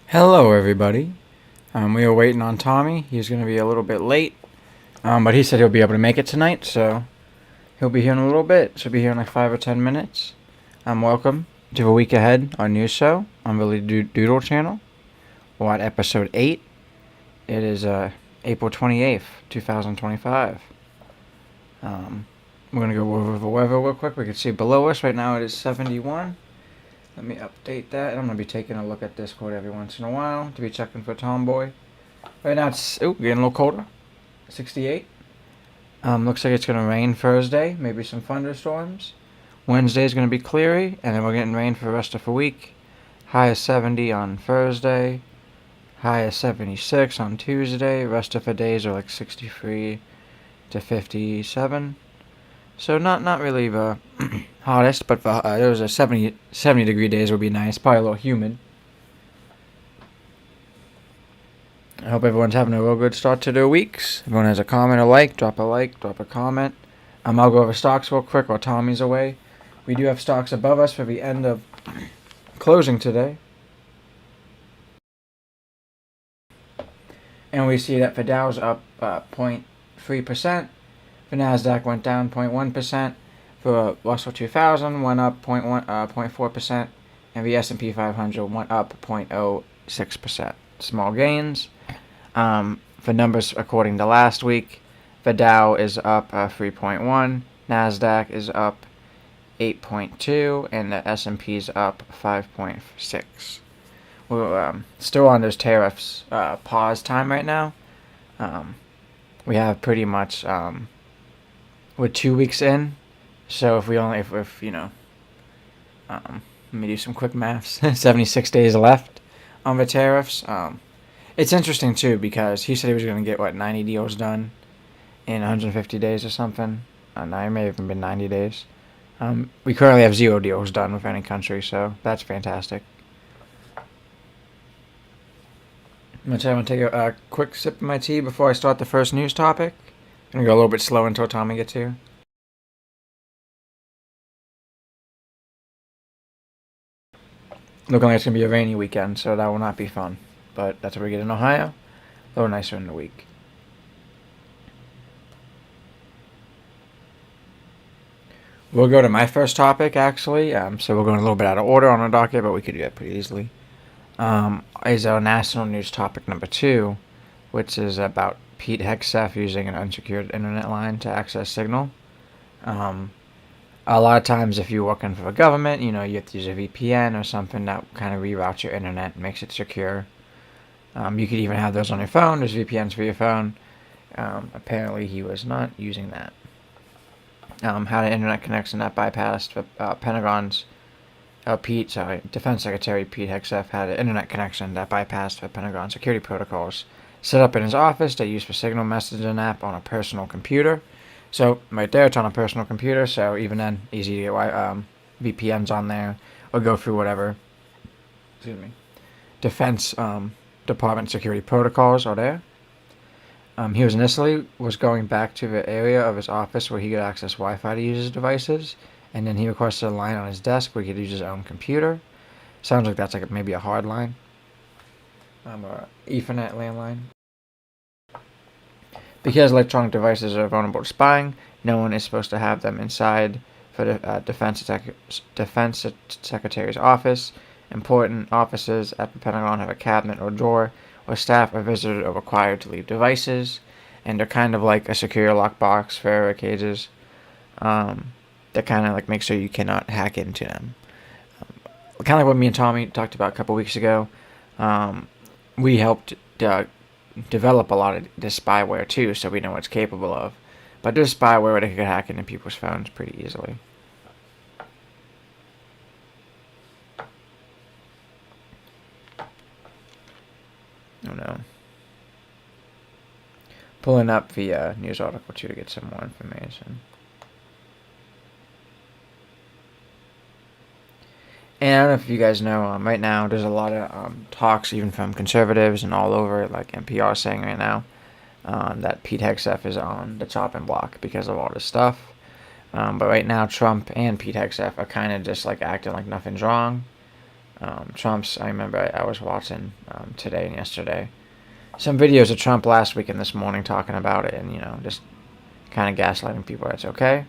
Hello, everybody. We were waiting on Tommy. He's going to be a little bit late, but he said he'll be able to make it tonight, so he'll be here in a little bit. Should be here in like 5 or 10 minutes. Welcome to A Week Ahead, our news show on Billy Doodle channel. We're at episode 8. It is April 28th, 2025. We're going to go over the weather real quick. We can see below us right now it is 71. Let me update that. And I'm going to be taking a look at Discord every once in a while to be checking for Tomboy. Right now it's getting a little colder. 68. Looks like it's going to rain Thursday. Maybe some thunderstorms. Wednesday is going to be cleary. And then we're getting rain for the rest of the week. High is 70 on Thursday. high of 76 on Tuesday. Rest of the days are like 63 to 57. So not really the hottest, but there was a 70 degree days would be nice. Probably a little humid. I hope everyone's having a real good start to their weeks. If everyone has a comment or drop a comment. I'll go over stocks real quick while Tommy's away. We do have stocks above us for the end of closing today. And we see that the Dow's up 0.3%. The Nasdaq went down 0.1%. The Russell 2000 went up 0.4%. And the S&P 500 went up 0.06%. Small gains. The numbers according to last week, the Dow is up 3.1, Nasdaq is up 8.2, and the S&P is up 5.6. We're still on those tariffs pause time right now. We have pretty much we're 2 weeks in, so if let me do some quick maths. 76 days left on the tariffs. It's interesting too because he said he was going to get 90 deals done in 150 days or something. No, it may have even been 90 days. We currently have 0 deals done with any country, so that's fantastic. I'm going to take a quick sip of my tea before I start the first news topic. I'm going to go a little bit slow until Tommy gets here. Looking like it's going to be a rainy weekend, so that will not be fun. But that's what we get in Ohio. A little nicer in the week. We'll go to my first topic, actually. So we're going a little bit out of order on our docket, but we could do that pretty easily. Is our national news topic number 2, which is about Pete Hegseth using an unsecured internet line to access Signal. A lot of times, if you're working for the government, you have to use a VPN or something that kind of reroutes your internet and makes it secure. You could even have those on your phone. There's VPNs for your phone. Apparently, he was not using that. Had an internet connection that bypassed Pentagon's Defense Secretary Pete Hegseth had an internet connection that bypassed the Pentagon security protocols set up in his office that used for Signal messaging app on a personal computer. So right there, it's on a personal computer. So even then, easy to get VPNs on there or go through whatever. Defense Department security protocols are there. He was initially going back to the area of his office where he could access Wi-Fi to use his devices, and then he requested a line on his desk where he could use his own computer. Sounds like that's maybe a hard line, or Ethernet landline. Because electronic devices are vulnerable to spying, no one is supposed to have them inside for the Defense Secretary's office. Important offices at the Pentagon have a cabinet or drawer where staff are visited or required to leave devices, and they're kind of like a secure lockbox for error cages. That kind of make sure you cannot hack into them. Kind of like what me and Tommy talked about a couple weeks ago. We helped develop a lot of this spyware too, so we know what it's capable of. But there's spyware where they could hack into people's phones pretty easily. Oh no. Pulling up the news article too to get some more information. And I don't know if you guys know, right now there's a lot of talks, even from conservatives and all over, like NPR saying right now, that Pete Hegseth is on the chopping block because of all this stuff. But right now, Trump and Pete Hegseth are kind of just acting like nothing's wrong. I remember I was watching today and yesterday some videos of Trump last week and this morning talking about it, and just kind of gaslighting people. That's okay.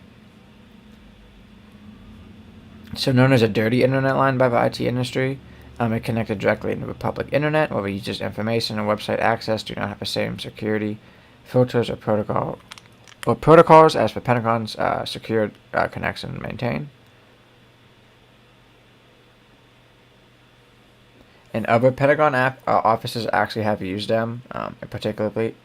So known as a dirty internet line by the IT industry, it connected directly into the public internet, where the user's information and website access do not have the same security filters or protocols as the Pentagon's secured connection maintain. And other Pentagon offices actually have used them, particularly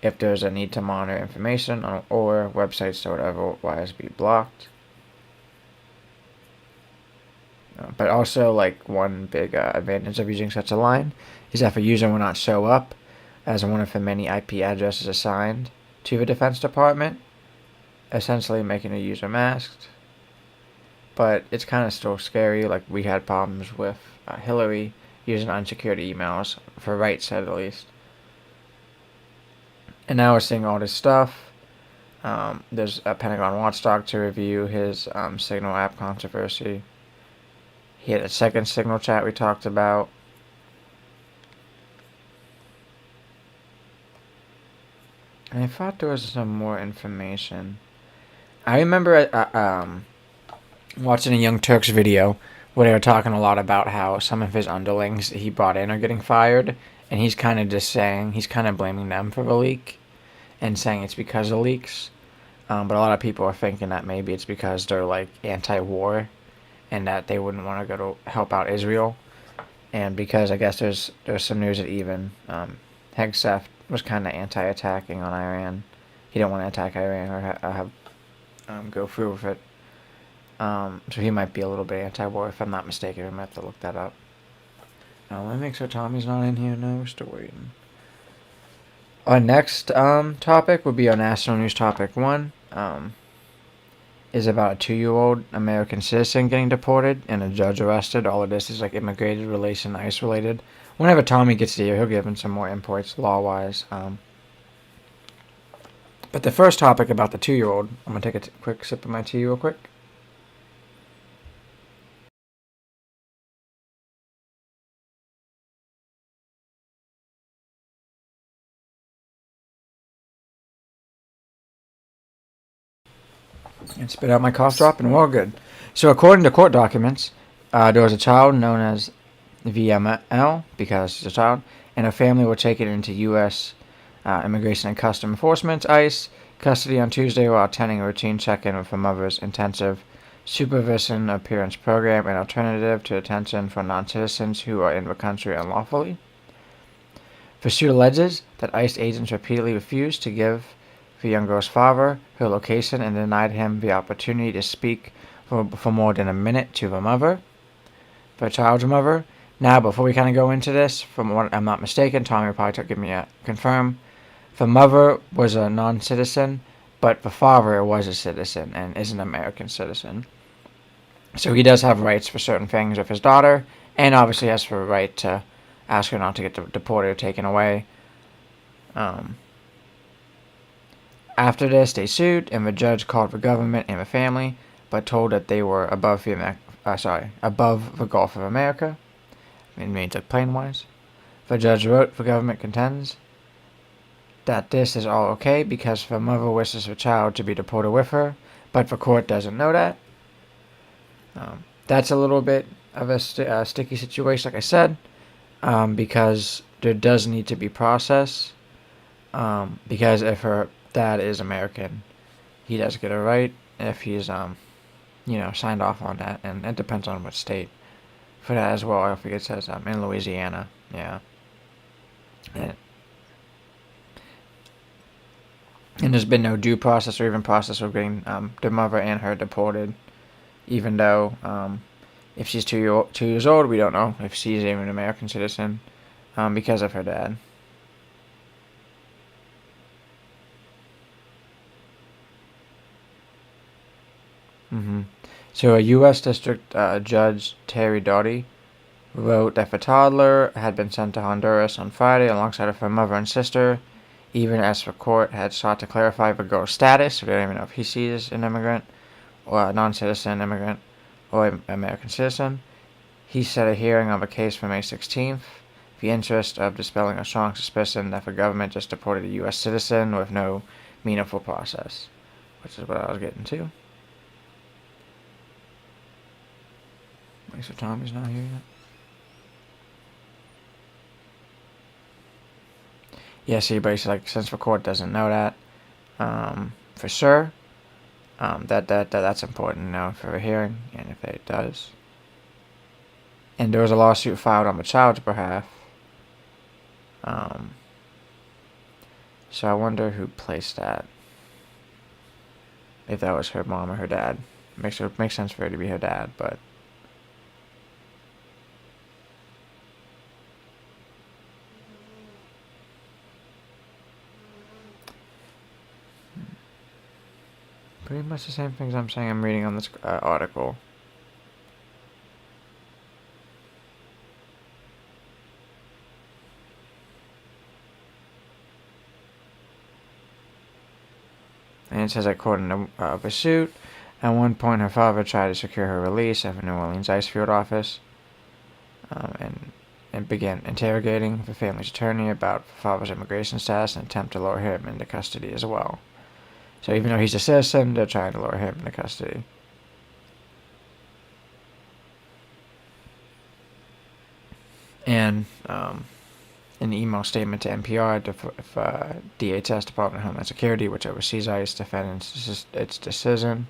if there's a need to monitor information or websites that would otherwise be blocked. But also, like, one big advantage of using such a line is that if a user will not show up as one of the many IP addresses assigned to the Defense Department, essentially making a user masked. But it's kind of still scary. Like, we had problems with Hillary using unsecured emails, for Right said at least. And now we're seeing all this stuff. There's a Pentagon watchdog to review his Signal app controversy. He had a second Signal chat we talked about. And I thought there was some more information. I remember watching a Young Turks video where they were talking a lot about how some of his underlings he brought in are getting fired. And he's kind of just saying, he's kind of blaming them for the leak and saying it's because of leaks. But a lot of people are thinking that maybe it's because they're like anti-war and that they wouldn't want to go to help out Israel. And because I guess there's some news that even Hegseth was kind of anti-attacking on Iran. He didn't want to attack Iran or have go through with it. So he might be a little bit anti-war, if I'm not mistaken. I might have to look that up. Let me make sure Tommy's not in here. No, we're still waiting. Our next topic would be our national news topic 1. Is about a 2-year-old American citizen getting deported and a judge arrested. All of this is like immigration relation, ICE related. Whenever Tommy gets here, he'll give him some more inputs law-wise. But the first topic about the 2-year-old, I'm going to take a quick sip of my tea real quick. And spit out my cough drop, and we're all good. So according to court documents, there was a child known as VML, because she's a child, and her family were taken into U.S. Immigration and Customs Enforcement, ICE, custody on Tuesday while attending a routine check-in with her mother's intensive supervision appearance program, an alternative to detention for non-citizens who are in the country unlawfully. The suit alleges that ICE agents repeatedly refused to give the young girl's father her location and denied him the opportunity to speak for more than a minute to the mother, the child's mother. Now, before we kind of go into this, from what I'm not mistaken, Tommy will probably give me a confirm. The mother was a non-citizen, but the father was a citizen and is an American citizen. So he does have rights for certain things with his daughter, and obviously has the right to ask her not to get deported or taken away. After this, they sued, and the judge called the government and the family, but told that they were above the Gulf of America. It means like plane-wise. The judge wrote, the government contends that this is all okay because the mother wishes her child to be deported with her, but the court doesn't know that. That's a little bit of a sticky situation, like I said, because there does need to be process. Because if her dad is American, he does get a right if he's signed off on that, and it depends on what state for that as well. I think it says in Louisiana, yeah. And there's been no due process or even process of getting the mother and her deported, even though if she's 2 years old, we don't know if she's even an American citizen because of her dad. So a U.S. District Judge Terry Doughty wrote that the toddler had been sent to Honduras on Friday alongside of her mother and sister, even as the court had sought to clarify the girl's status. We don't even know if he sees an immigrant, or a non-citizen immigrant, or an American citizen. He set a hearing on the case for May 16th, the interest of dispelling a strong suspicion that the government just deported a U.S. citizen with no meaningful process, which is what I was getting to. So Tommy's not here yet. Yeah, see, basically, like, since the court doesn't know that for sure, that's important to know for a hearing, and if it does. And there was a lawsuit filed on the child's behalf. So I wonder who placed that. If that was her mom or her dad. Makes sense for her to be her dad, but pretty much the same things I'm saying I'm reading on this article. And it says, according to Pursuit, at one point her father tried to secure her release at the New Orleans Icefield office, and began interrogating the family's attorney about the father's immigration status and attempt to lure him into custody as well. So even though he's a citizen, they're trying to lure him into custody. And in the email statement to NPR, DHS, Department of Homeland Security, which oversees ICE, defended its decision.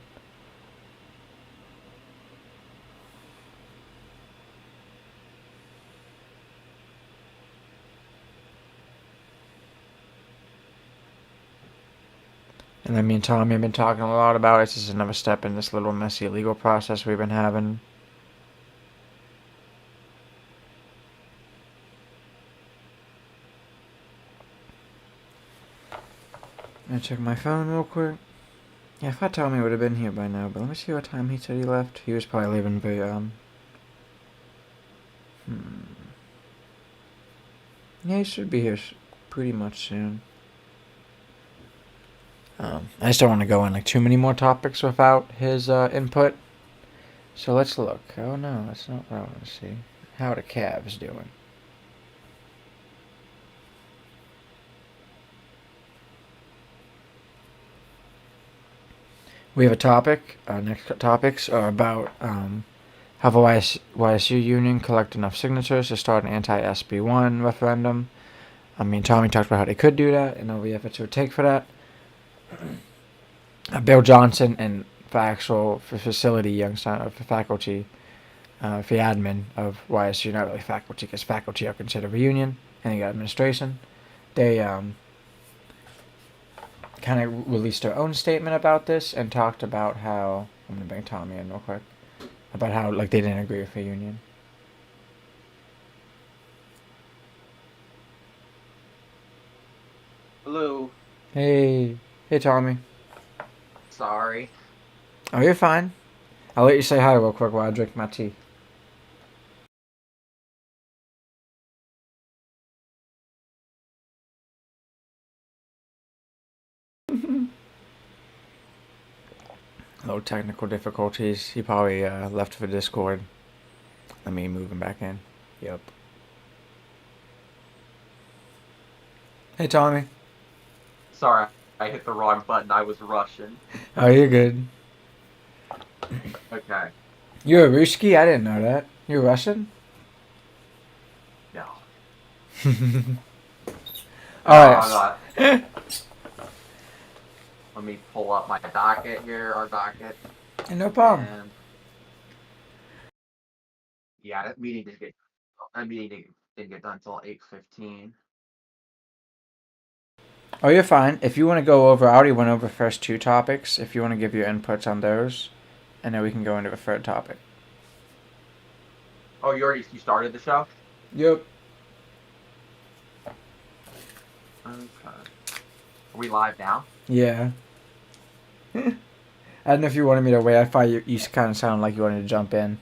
And then me and Tommy have been talking a lot about it. This is another step in this little messy legal process we've been having. I'm gonna check my phone real quick. Yeah, I thought Tommy would have been here by now, but let me see what time he said he left. He was probably leaving the, Yeah, he should be here pretty much soon. I just don't want to go in like too many more topics without his input. So let's look. Oh no, that's not what I want to see. How the Cavs doing? We have a topic. Our next topics are about how the YSU union collect enough signatures to start an anti-SB1 referendum. I mean, Tommy talked about how they could do that and all the efforts it would take for that. Bill Johnson and the actual facility, Youngstown, for faculty, for the admin of YSU, not really faculty, because faculty are considered a union, and you got administration. They kind of released their own statement about this and talked about how, I'm gonna bring Tommy in real quick, about how like they didn't agree with the union. Hello. Hey Tommy. Sorry. Oh, you're fine. I'll let you say hi real quick while I drink my tea. Low technical difficulties. He probably left for Discord. Let me move him back in. Yep. Hey Tommy. Sorry, I hit the wrong button. I was Russian. Oh, you're good. Okay. You're a Ruski? I didn't know that. You're Russian? No. Alright. Let me pull up my docket here, our docket. No problem. And yeah, that meeting didn't get done until 8:15. Oh, you're fine. If you want to go over, I already went over the first two topics. If you want to give your inputs on those, and then we can go into the third topic. Oh, you started the show? Yep. Okay. Are we live now? Yeah. I don't know if you wanted me to wait. I thought you kind of sounded like you wanted to jump in.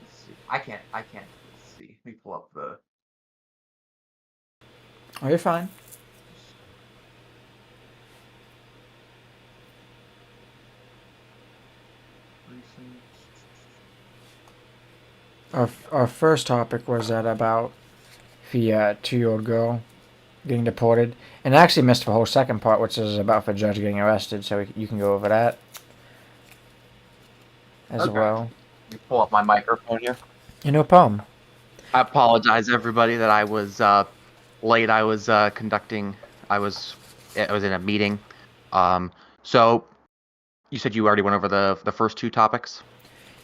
Let's see. I can't. Let's see. Let me pull up the. Oh, you're fine. Our first topic was that about the 2-year-old girl getting deported, and I actually missed the whole second part, which is about the judge getting arrested. So you can go over that as well. Let me pull up my microphone here. Yeah, no problem. I apologize, everybody, that I was late. I was I was in a meeting. So you said you already went over the first two topics?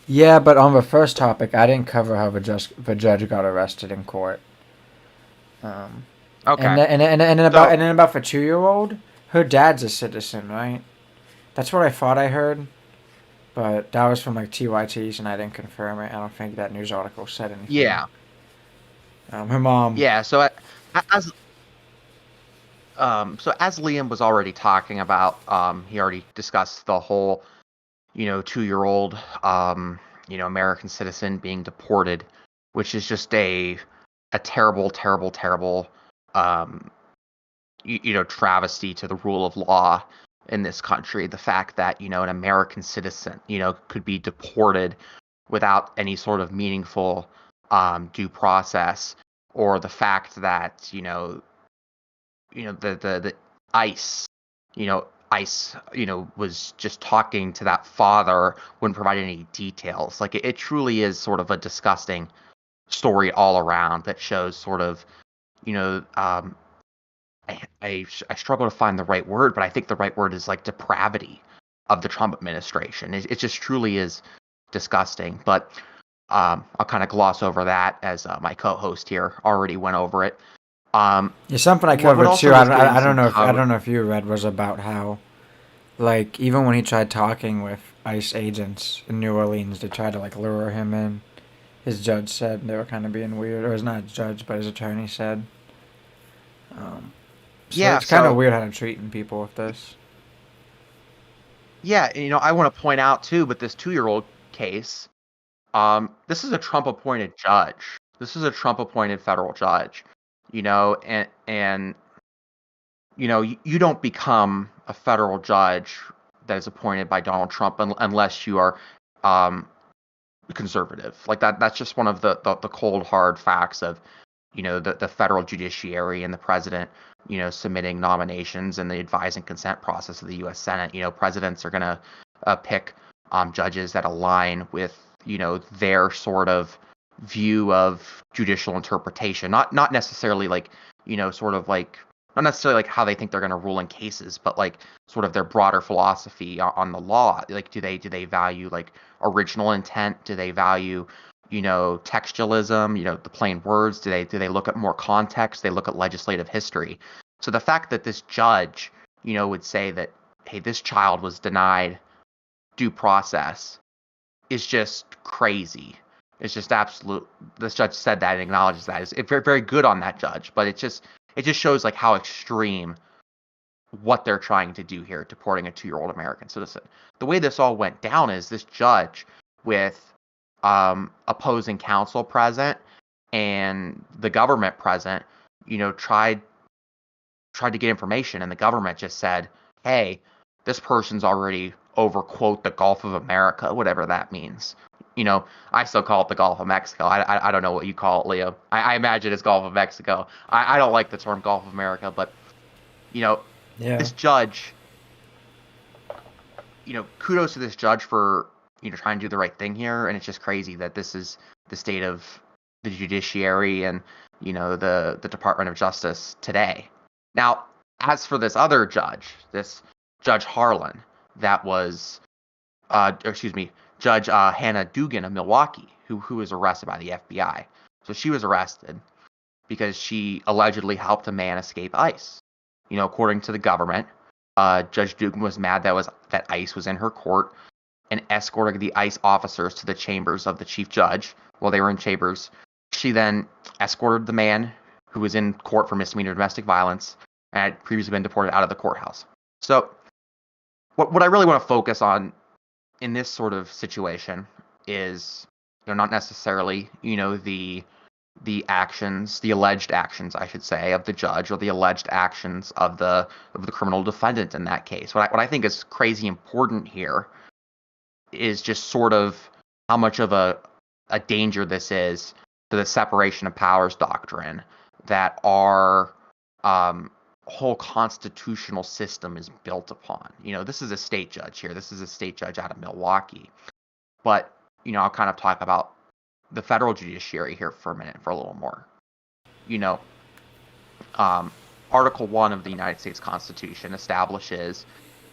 Yeah, but on the first topic, I didn't cover how the judge got arrested in court. Okay. And then about the 2-year-old, her dad's a citizen, right? That's what I thought I heard, but that was from like TYTs, and I didn't confirm it. I don't think that news article said anything. Yeah. Her mom. Yeah. So as So as Liam was already talking about, he already discussed the whole, 2-year-old, American citizen being deported, which is just a terrible, terrible, terrible, um, travesty to the rule of law in this country. The fact that, an American citizen, could be deported without any sort of meaningful due process, or the fact that, the ICE, was just talking to that father, wouldn't provide any details. Like it truly is sort of a disgusting story all around that shows sort of, I struggle to find the right word, but I think the right word is like depravity of the Trump administration. It just truly is disgusting. But I'll kind of gloss over that as my co-host here already went over it. Yeah, something I What covered also too. was getting I don't some know if I cover. don't know if you read was about how, like, even when he tried talking with ICE agents in New Orleans, they tried to like lure him in. His judge said they were kind of being weird, or his not his judge, but his attorney said. So Yeah, it's kind of so weird how they're treating people with this. yeah, I want to point out too, but this 2-year-old case, this is a Trump appointed judge. This is a Trump appointed federal judge, and you don't become a federal judge that is appointed by Donald Trump unless you are um, conservative. Like that's just one of the cold hard facts of the federal judiciary and the president submitting nominations and the advise and consent process of the U.S. Senate. Presidents are going to pick judges that align with their sort of view of judicial interpretation, not necessarily like sort of like not necessarily like how they think they're going to rule in cases, but like sort of their broader philosophy on the law. Like do they value like original intent? Do they value textualism, the plain words? Do they look at more context? They look at legislative history. So the fact that this judge, would say that, hey, this child was denied due process is just crazy. It's just absolute. This judge said that and acknowledges that. It's very, very good on that judge, but it just shows like how extreme what they're trying to do here, deporting a 2-year-old American citizen. The way this all went down is this judge with opposing counsel present and the government present, tried to get information, and the government just said, "Hey, this person's already over quote the Gulf of America, whatever that means." I still call it the Gulf of Mexico. I don't know what you call it, Leo. I imagine it's Gulf of Mexico. I don't like the term Gulf of America, but you know, Yeah. this judge, kudos to this judge for trying to do the right thing here. And it's just crazy that this is the state of the judiciary and the Department of Justice today. Now, as for this other judge, this Judge Harlan, that was, excuse me, Judge Hannah Dugan of Milwaukee, who was arrested by the FBI. So she was arrested because she allegedly helped a man escape ICE. According to the government, Judge Dugan was mad that ICE was in her court and escorted the ICE officers to the chambers of the chief judge. While they were in chambers, she then escorted the man who was in court for misdemeanor domestic violence and had previously been deported out of the courthouse. So, what I really want to focus on in this sort of situation is not necessarily the actions, the alleged actions, I should say, of the judge, or the alleged actions of the criminal defendant in that case. What I think is crazy important here is just sort of how much of a danger this is to the separation of powers doctrine that our whole constitutional system is built upon. This is a state judge here. This is a state judge out of Milwaukee. But, I'll kind of talk about the federal judiciary here for a minute, for a little more. Article 1 of the United States Constitution establishes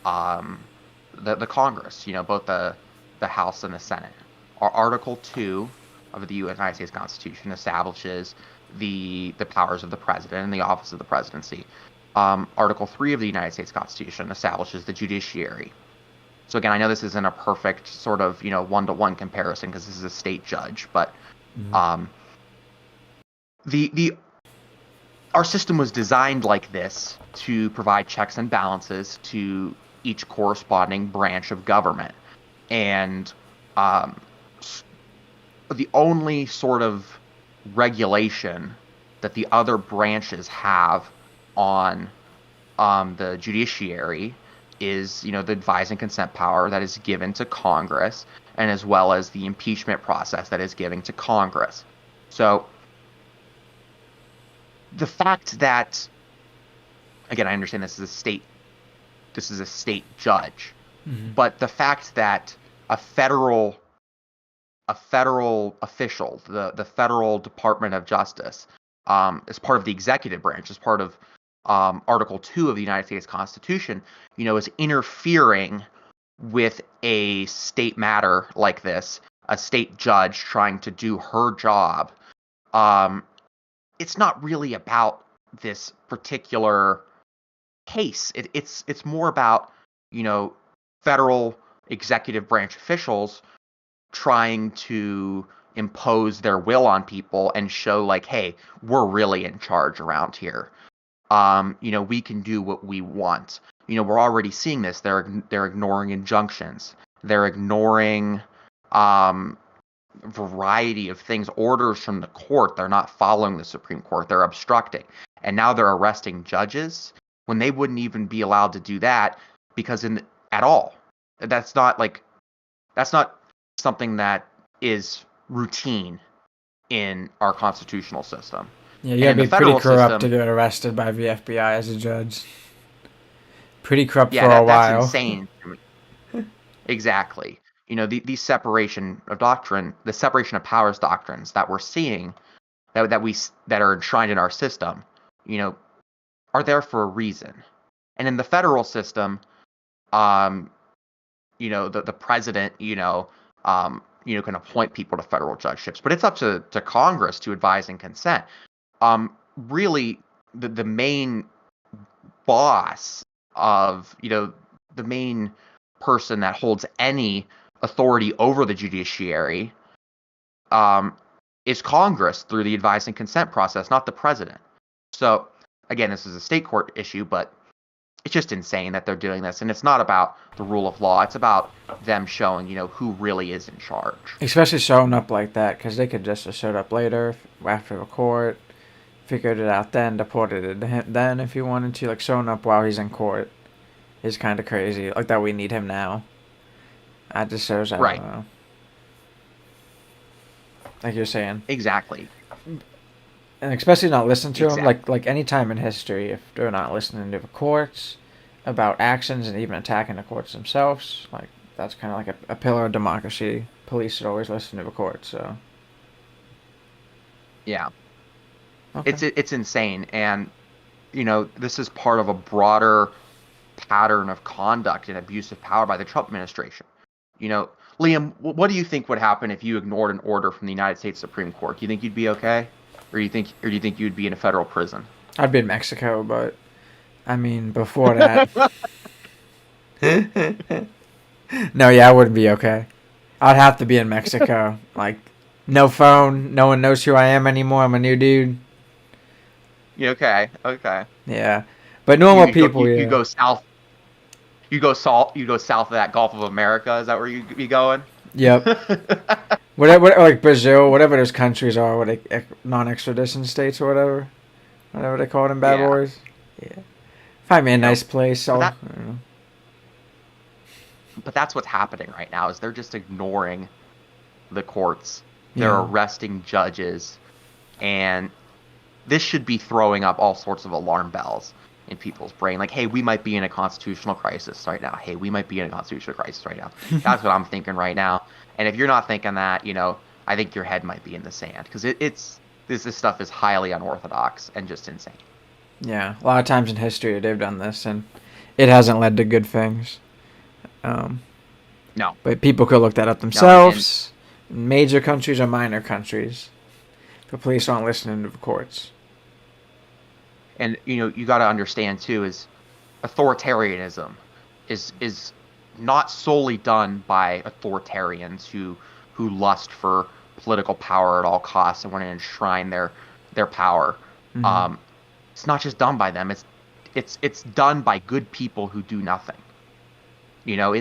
the Congress, both the House and the Senate. Article 2 of the United States Constitution establishes the powers of the president and the office of the presidency. Article 3 of the United States Constitution establishes the judiciary. So again, I know this isn't a perfect sort of one-to-one comparison because this is a state judge, but the our system was designed like this to provide checks and balances to each corresponding branch of government. And the only sort of regulation that the other branches have on the judiciary is, the advise and consent power that is given to Congress, and as well as the impeachment process that is given to Congress. So the fact that, again, I understand this is a state judge, but the fact that a federal official, the Federal Department of Justice, as part of the executive branch, as part of Article 2 of the United States Constitution, is interfering with a state matter like this, a state judge trying to do her job. It's not really about this particular case. It's more about, federal executive branch officials trying to impose their will on people and show like, hey, we're really in charge around here. We can do what we want. We're already seeing this. They're ignoring injunctions. They're ignoring variety of things, orders from the court. They're not following the Supreme Court. They're obstructing. And now they're arresting judges when they wouldn't even be allowed to do that because at all. That's not something that is routine in our constitutional system. Yeah, you gotta be pretty corrupt to get arrested by the FBI as a judge. Pretty corrupt for a while. That's insane. Exactly. The separation of powers doctrines that we're seeing, that are enshrined in our system, are there for a reason. And in the federal system, the president, can appoint people to federal judgeships, but it's up to Congress to advise and consent. Really, the main boss of, the main person that holds any authority over the judiciary is Congress through the advise and consent process, not the president. So, again, this is a state court issue, but it's just insane that they're doing this. And it's not about the rule of law. It's about them showing, who really is in charge. Especially showing up like that, because they could just have showed up later after the court, figured it out then, deported it then if you wanted to. Like, showing up while he's in court is kind of crazy. Like, that we need him now. That just shows, I don't know. Like you're saying. Exactly. And especially not listen to them. Like any time in history, if they're not listening to the courts about actions and even attacking the courts themselves, like, that's kind of like a pillar of democracy. Police should always listen to the courts, so. Yeah. Okay. It's insane. And, this is part of a broader pattern of conduct and abuse of power by the Trump administration. Liam, what do you think would happen if you ignored an order from the United States Supreme Court? Do you think you'd be okay? Or do you think you'd be in a federal prison? I'd be in Mexico, but I mean, before that. No, yeah, I wouldn't be okay. I'd have to be in Mexico. Like, no phone, no one knows who I am anymore. I'm a new dude. Yeah, okay. Yeah. But normal people, you go south. You go south of that Gulf of America. Is that where you be going? Yep. Whatever, like Brazil, whatever those countries are, non-extradition states or whatever they call them, bad boys. Yeah. Find me a nice place. But that's what's happening right now. Is they're just ignoring the courts. They're arresting judges, and this should be throwing up all sorts of alarm bells in people's brain. Like, hey, we might be in a constitutional crisis right now. That's what I'm thinking right now. And if you're not thinking that, I think your head might be in the sand, because this stuff is highly unorthodox and just insane. Yeah, a lot of times in history they've done this, and it hasn't led to good things. No. But people could look that up themselves. Major countries or minor countries. The police aren't listening to the courts. And you got to understand too, is authoritarianism is not solely done by authoritarians who lust for political power at all costs and want to enshrine their power. Mm-hmm. it's not just done by them. It's done by good people who do nothing. You know,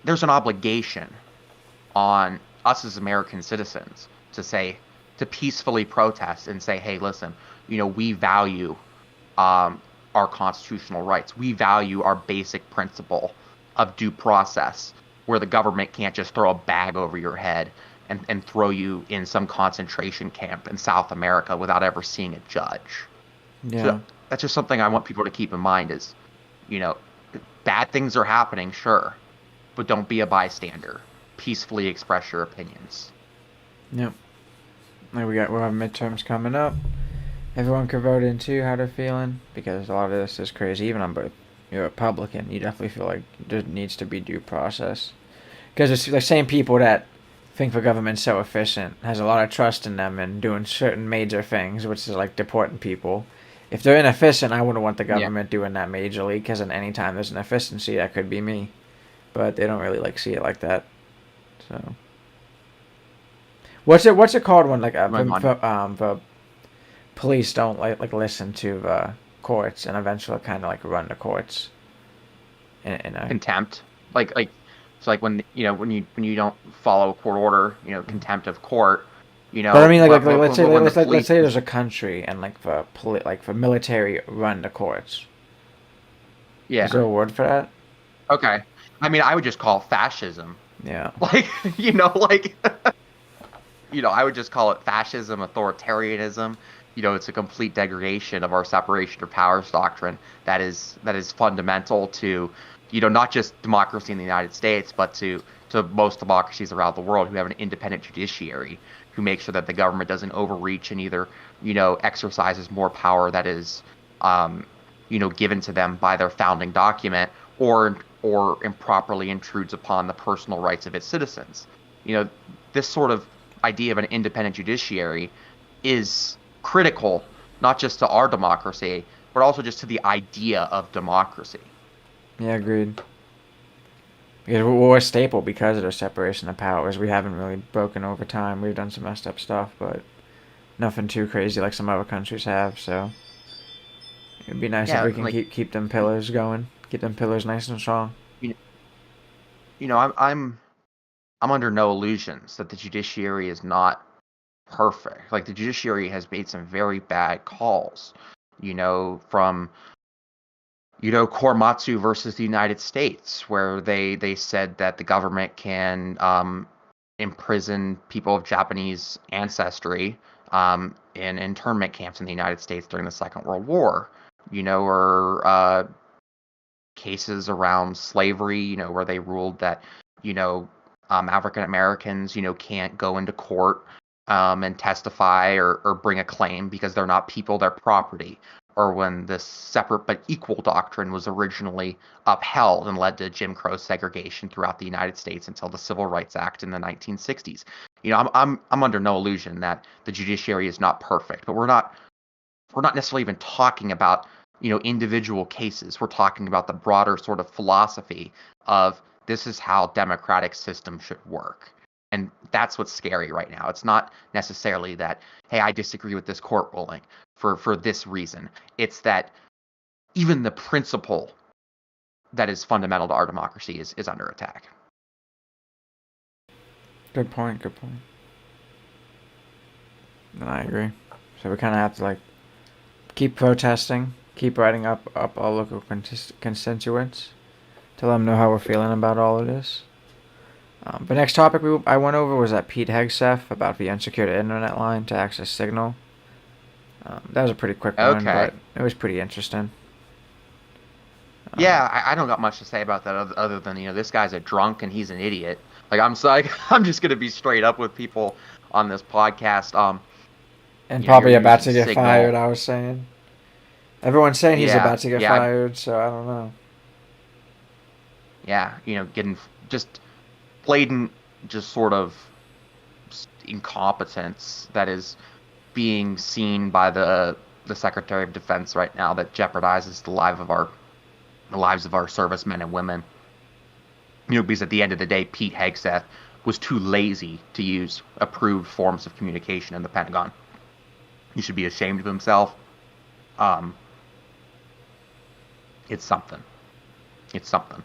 there's an obligation on us as American citizens to peacefully protest and say, hey, listen, we value our constitutional rights. We value our basic principle of due process, where the government can't just throw a bag over your head and throw you in some concentration camp in South America without ever seeing a judge. Yeah. So that's just something I want people to keep in mind is, bad things are happening, sure, but don't be a bystander. Peacefully express your opinions. Yep. We'll have midterms coming up. Everyone can vote in too how they're feeling, because a lot of this is crazy. Even on both, you're a Republican, you definitely feel like there needs to be due process. Because it's the same people that think the government's so efficient, has a lot of trust in them and doing certain major things, which is like deporting people. If they're inefficient, I wouldn't want the government doing that majorly, because at any time there's an efficiency, that could be me. But they don't really see it like that. So, what's it called when the police don't like listen to the courts and eventually kind of run the courts? Contempt, it's like when you don't follow a court order, contempt of court. But I mean, let's say there's a country and the military run the courts. Yeah. Is there a word for that? Okay. I mean, I would just call it fascism. Yeah. I would just call it fascism, authoritarianism. It's a complete degradation of our separation of powers doctrine that is fundamental to, not just democracy in the United States, but to most democracies around the world who have an independent judiciary who make sure that the government doesn't overreach and either, exercises more power that is, given to them by their founding document or improperly intrudes upon the personal rights of its citizens. This sort of idea of an independent judiciary is critical, not just to our democracy, but also just to the idea of democracy. Yeah, agreed. Because we're a staple because of the separation of powers. We haven't really broken over time. We've done some messed up stuff, but nothing too crazy like some other countries have. So it'd be nice if we can keep them pillars going, keep them pillars nice and strong. I'm under no illusions that the judiciary is not perfect. Like, the judiciary has made some very bad calls, from Korematsu versus the United States, where they said that the government can imprison people of Japanese ancestry in internment camps in the United States during the Second World War, or cases around slavery, where they ruled that, African Americans, can't go into court and testify or bring a claim because they're not people, they're property. Or when this separate but equal doctrine was originally upheld and led to Jim Crow segregation throughout the United States until the Civil Rights Act in the 1960s. I'm under no illusion that the judiciary is not perfect, but we're not necessarily even talking about, individual cases. We're talking about the broader sort of philosophy of this is how democratic systems should work. And that's what's scary right now. It's not necessarily that, hey, I disagree with this court ruling for this reason. It's that even the principle that is fundamental to our democracy is under attack. Good point. And I agree. So we kind of have to keep protesting, keep writing up our local constituents to let them know how we're feeling about all of this. The next topic I went over was that Pete Hegseth about the unsecured internet line to access Signal. That was a pretty quick one, but it was pretty interesting. Yeah, I don't got much to say about that other than, this guy's a drunk and he's an idiot. I'm just going to be straight up with people on this podcast. And probably about to get fired, I was saying. Everyone's saying he's about to get fired, so I don't know. Yeah, getting just blatant, just sort of incompetence that is being seen by the Secretary of Defense right now that jeopardizes the lives of our servicemen and women. Because at the end of the day, Pete Hegseth was too lazy to use approved forms of communication in the Pentagon. He should be ashamed of himself. Um, it's something. It's something.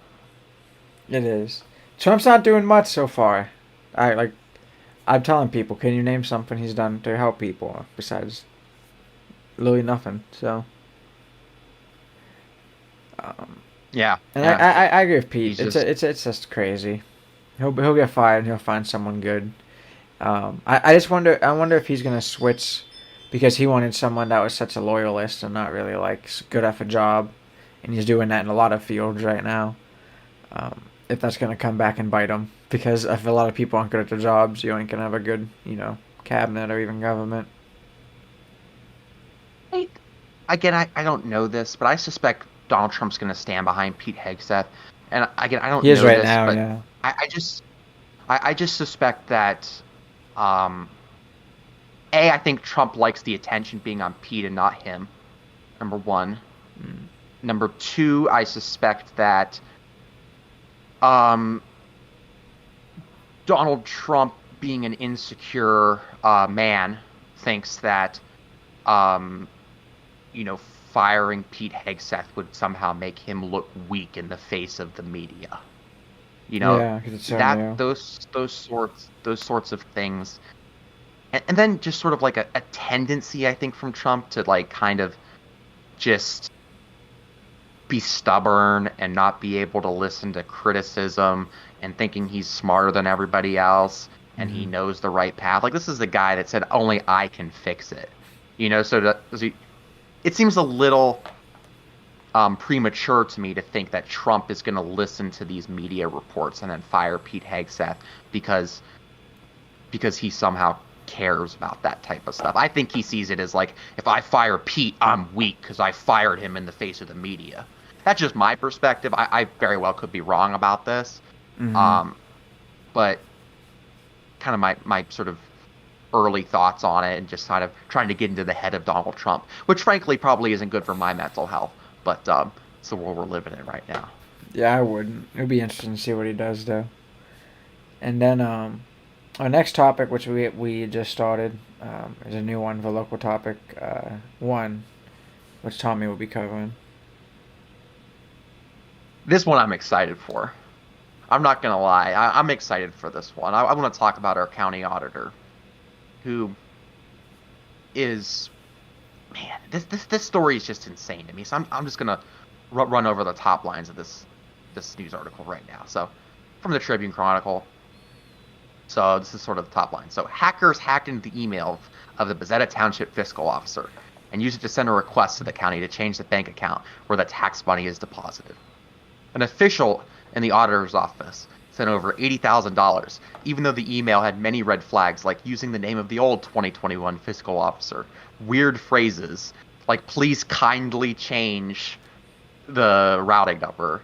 It is. Trump's not doing much so far. I'm telling people, can you name something he's done to help people besides literally nothing? So, um, Yeah, and yeah. I agree with Pete. He's just It's just crazy. He'll get fired and he'll find someone good. I just wonder if he's gonna switch because he wanted someone that was such a loyalist and not really like good at a job, and he's doing that in a lot of fields right now. If that's gonna come back and bite him, because if a lot of people aren't good at their jobs, you ain't gonna have a good, cabinet or even government. I, again. I don't know this, but I suspect Donald Trump's going to stand behind Pete Hegseth. And again, I don't He is know right this, now, but yeah. I just suspect that um, I think Trump likes the attention being on Pete and not him. Number one. Number two, I suspect that um, Donald Trump, being an insecure man, thinks that um, firing Pete Hegseth would somehow make him look weak in the face of the media. Yeah, because it's so That new. those sorts of things, and then just sort of like a tendency, I think, from Trump to like kind of just be stubborn and not be able to listen to criticism and thinking he's smarter than everybody else and he knows the right path. Like, this is the guy that said only I can fix it. It seems a little premature to me to think that Trump is going to listen to these media reports and then fire Pete Hegseth because he somehow cares about that type of stuff. I think he sees it as like, if I fire Pete, I'm weak because I fired him in the face of the media. That's just my perspective. I very well could be wrong about this. But kind of my sort of early thoughts on it and just kind of trying to get into the head of Donald Trump, which frankly probably isn't good for my mental health. But it's the world we're living in right now. Yeah, I wouldn't. It would be interesting to see what he does, though. And then our next topic, which we just started, is a new one for local topic one, which Tommy will be covering. This one I'm excited for. I'm not going to lie. I'm excited for this one. I want to talk about our county auditor, who is, man, this story is just insane to me. So I'm just going to run over the top lines of this news article right now. So, from the Tribune Chronicle. So this is sort of the top line. So, hackers hacked into the email of the Bezetta Township fiscal officer and used it to send a request to the county to change the bank account where the tax money is deposited. An official in the auditor's office sent over $80,000, even though the email had many red flags, like using the name of the old 2021 fiscal officer, weird phrases like "please kindly change the routing number,"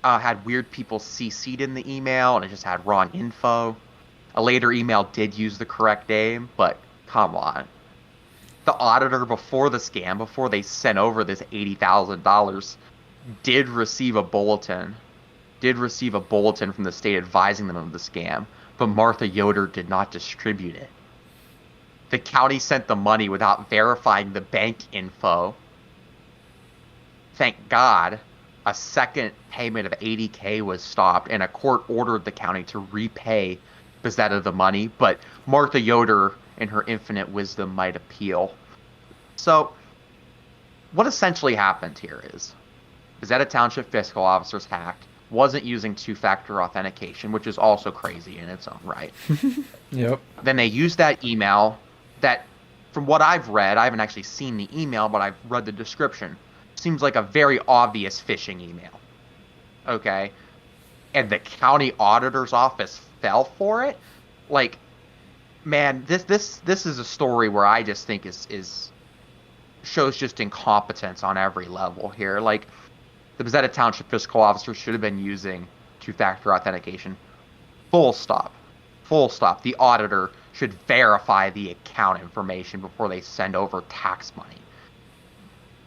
had weird people CC'd in the email, and it just had wrong info. A later email did use the correct name, but come on. The auditor, before the scam, before they sent over this $80,000, did receive a bulletin from the state advising them of the scam, but Martha Yoder did not distribute it. The county sent the money without verifying the bank info. Thank God, a second payment of $80K was stopped, and a court ordered the county to repay Bezetta the money, but Martha Yoder, in her infinite wisdom, might appeal. So, what essentially happened here is Bezetta Township fiscal officers hacked, wasn't using two-factor authentication, which is also crazy in its own right. Yep. Then they used that email that, from what I've read, I haven't actually seen the email, but I've read the description. Seems like a very obvious phishing email. Okay? And the county auditor's office fell for it? Like, man, this is a story where I just think is shows just incompetence on every level here. Like, the Bezetta Township fiscal officer should have been using two-factor authentication. Full stop. Full stop. The auditor should verify the account information before they send over tax money.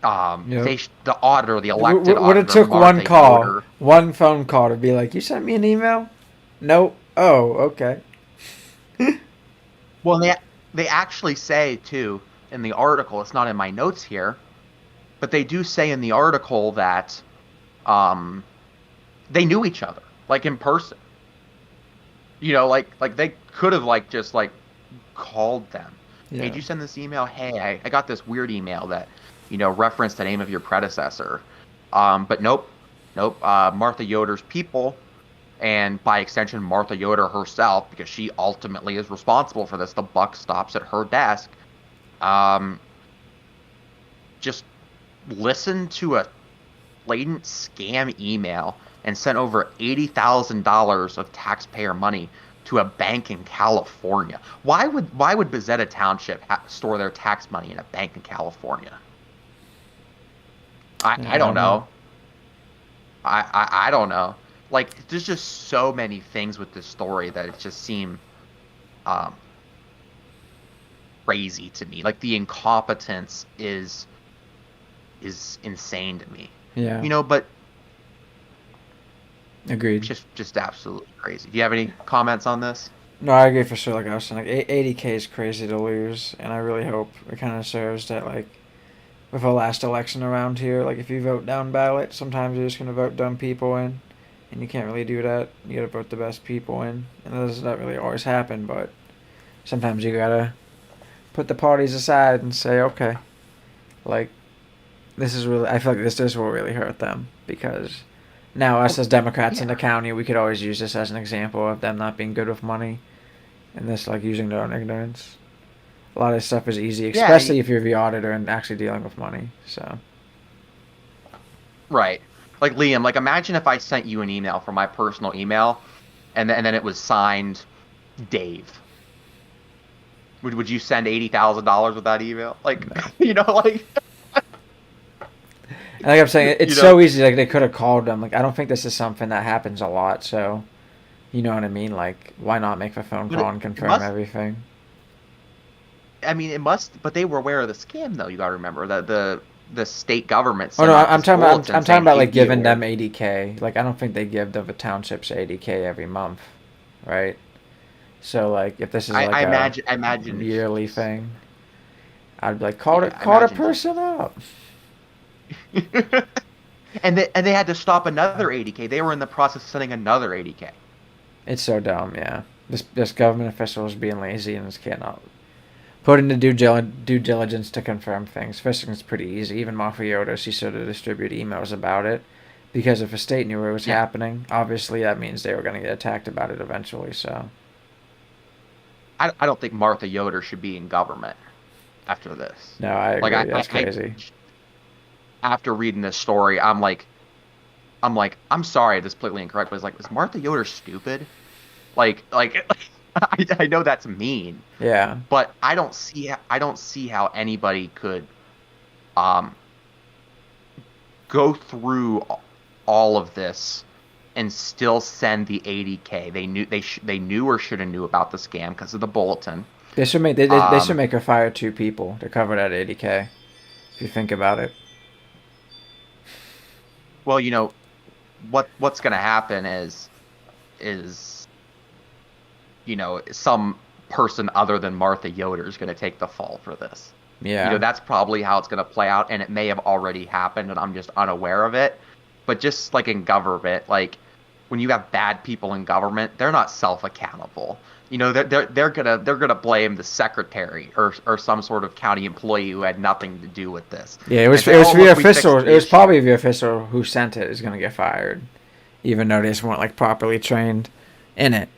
Yep. The auditor, the elected Would auditor, it took Martha one call, Yoder, one phone call to be like, you sent me an email? Nope. Oh, okay. well, they actually say too in the article. It's not in my notes here, but they do say in the article that um, they knew each other, like in person. Like they could have like just like called them. Hey, Yeah. did you send this email? Hey, I got this weird email that referenced the name of your predecessor. But nope, nope. Martha Yoder's people, and by extension Martha Yoder herself, because she ultimately is responsible for this. The buck stops at her desk. Um, just listened to a blatant scam email and sent over $80,000 of taxpayer money to a bank in California. Why would Bezetta Township store their tax money in a bank in California? Yeah, I I don't don't know. know. I don't know. Like there's just so many things with this story that it just seem um, crazy to me. Like the incompetence is insane to me. Yeah. But Agreed. just absolutely crazy. Do you have any comments on this? No, I agree for sure. Like I was saying, like 80K is crazy to lose, and I really hope it kind of serves that like with the last election around here, like if you vote down ballot, sometimes you're just gonna vote dumb people in, and you can't really do that. You gotta vote the best people in, and that doesn't really always happen, but sometimes you gotta put the parties aside and say, okay, like this is really. I feel like this will really hurt them because now us Well, as Democrats in the yeah. county, we could always use this as an example of them not being good with money and this like using their own ignorance. A lot of this stuff is easy, Yeah, especially if you're the auditor and actually dealing with money. So right. Like Liam, like imagine if I sent you an email from my personal email and then it was signed Dave. Would you send $80,000 with that email? Like, no. like And like I'm saying, it's you know, so easy. Like they could have called them. Like I don't think this is something that happens a lot. So you know what I mean. Like why not make a phone but call and it confirm must everything? I mean it must but they were aware of the scam though, you got to remember that the state government Oh sent no, out I'm this talking about. bulletin I'm talking saying, about "Hey, like be giving aware." them 80K. Like I don't think they give the townships 80K every month, right? So like if this is I like a imagine yearly thing, I'd be like yeah, I call the imagine person up. and they had to stop another 80K. They were in the process of sending another 80K. It's so dumb, yeah. This government official is being lazy and just cannot put in the due diligence to confirm things. Phishing is pretty easy. Even Martha Yoda, she sort of distributed emails about it because if a state knew it was Yeah. happening, obviously that means they were going to get attacked about it eventually. So I don't think Martha Yoder should be in government after this. no, I Like agree. That's crazy. after reading this story, I'm sorry, this is completely incorrect, but it's like, is Martha Yoder stupid? Like I know that's mean, Yeah, but I don't see how anybody could um go through all of this and still send the 80K. They knew or should have knew about the scam because of the bulletin. they should Um, make her fire two people to cover that 80K. If you think about it. well, what's going to happen is some person other than Martha Yoder is going to take the fall for this. Yeah. That's probably how it's going to play out, and it may have already happened, and I'm just unaware of it. But just like in government, like when you have bad people in government, they're not self-accountable. They're gonna blame the secretary or some sort of county employee who had nothing to do with this, Yeah, and say, it was "Oh, the look, we fixed official. the It was issue." probably the official who sent it is gonna get fired, even though they just weren't like properly trained in it.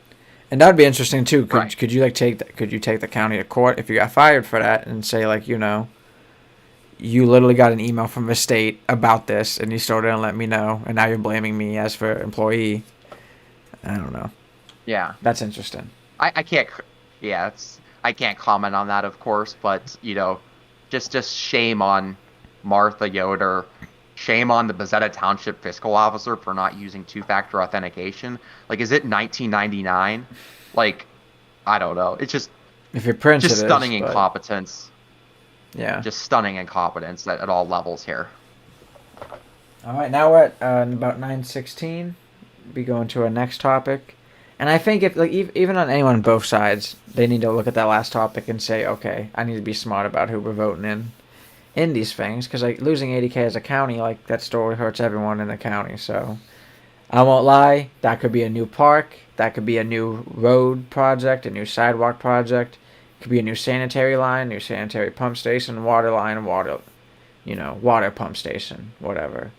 And that'd be interesting too. Right. Could you like could you take the county to court if you got fired for that and say like you literally got an email from the state about this and you still didn't let me know and now you're blaming me as for employee. I don't know. Yeah. That's interesting. I can't. Yeah, I can't comment on that, of course, but just shame on Martha Yoder, shame on the Bezetta Township fiscal officer for not using two-factor authentication. Like, is it 1999? Like, I don't know. It's If you're Prince, just it is, stunning but incompetence. yeah. Just stunning incompetence at all levels here. All right, now we're at about 9:16. Be going to our next topic, And I think if like even on anyone on both sides, they need to look at that last topic and say, okay, I need to be smart about who we're voting in these things, because like losing 80K as a county, like that still hurts everyone in the county. So I won't lie, that could be a new park, that could be a new road project, a new sidewalk project, it could be a new sanitary line, new sanitary pump station, water line, water pump station, whatever.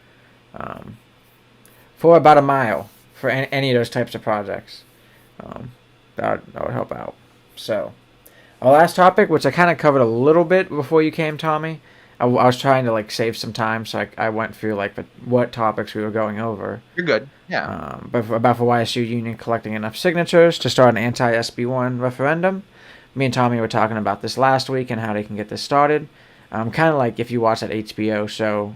Um, for about a mile for any of those types of projects. That would help out. So, our last topic, which I kind of covered a little bit before you came, Tommy. I was trying to like save some time, so I went through like what topics we were going over. You're good. Yeah. But about the YSU Union collecting enough signatures to start an anti-SB1 referendum. Me and Tommy were talking about this last week and how they can get this started. Kind of like if you watch that HBO show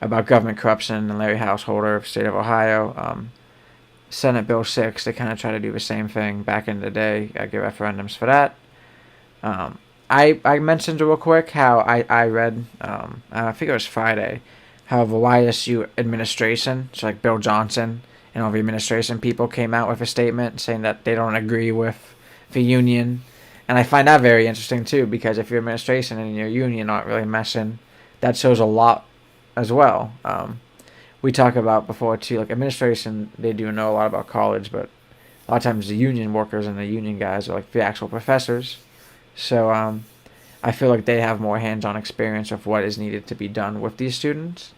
about government corruption and Larry Householder of the state of Ohio. Senate Bill 6, they kind of try to do the same thing back in the day, get referendums for that. I mentioned real quick how I read, I think it was Friday, how the YSU administration, so like Bill Johnson and all the administration people came out with a statement saying that they don't agree with the union. And I find that very interesting too, because if your administration and your union aren't really meshing, that shows a lot as well. We talk about before too, like administration, they do know a lot about college, but a lot of times the union workers and the union guys are like the actual professors. So I feel like they have more hands-on experience of what is needed to be done with these students.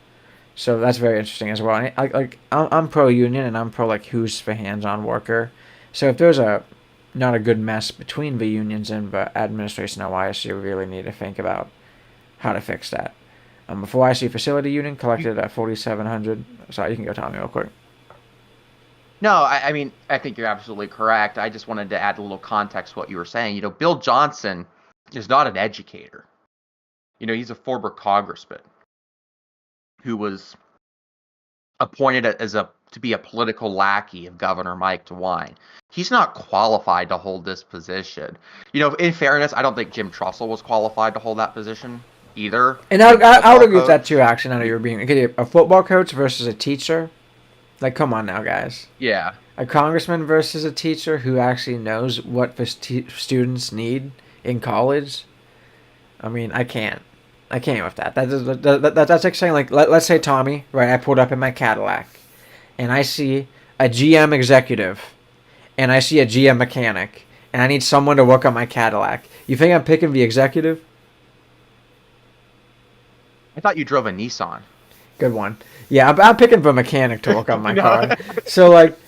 So that's very interesting as well. And I'm pro-union and I'm pro like who's the hands-on worker. So if there's not a good mess between the unions and the administration at YSU, we really need to think about how to fix that. Before YSU facility union collected at 4,700. Sorry, you can go, Tommy, real quick. No, I mean, I think you're absolutely correct. I just wanted to add a little context to what you were saying. Bill Johnson is not an educator. He's a former congressman who was appointed to be a political lackey of Governor Mike DeWine. He's not qualified to hold this position. In fairness, I don't think Jim Trussell was qualified to hold that position either. And I would agree with that too, actually, now that you're being a football coach versus a teacher. Like, come on now, guys. Yeah. A congressman versus a teacher who actually knows what the students need in college. I mean, I can't with that. That's like saying, like, let's say, Tommy, right, I pulled up in my Cadillac, and I see a GM executive, and I see a GM mechanic, and I need someone to work on my Cadillac. You think I'm picking the executive? I thought you drove a Nissan. Good one. Yeah, I'm picking the mechanic to work on my car. So, like,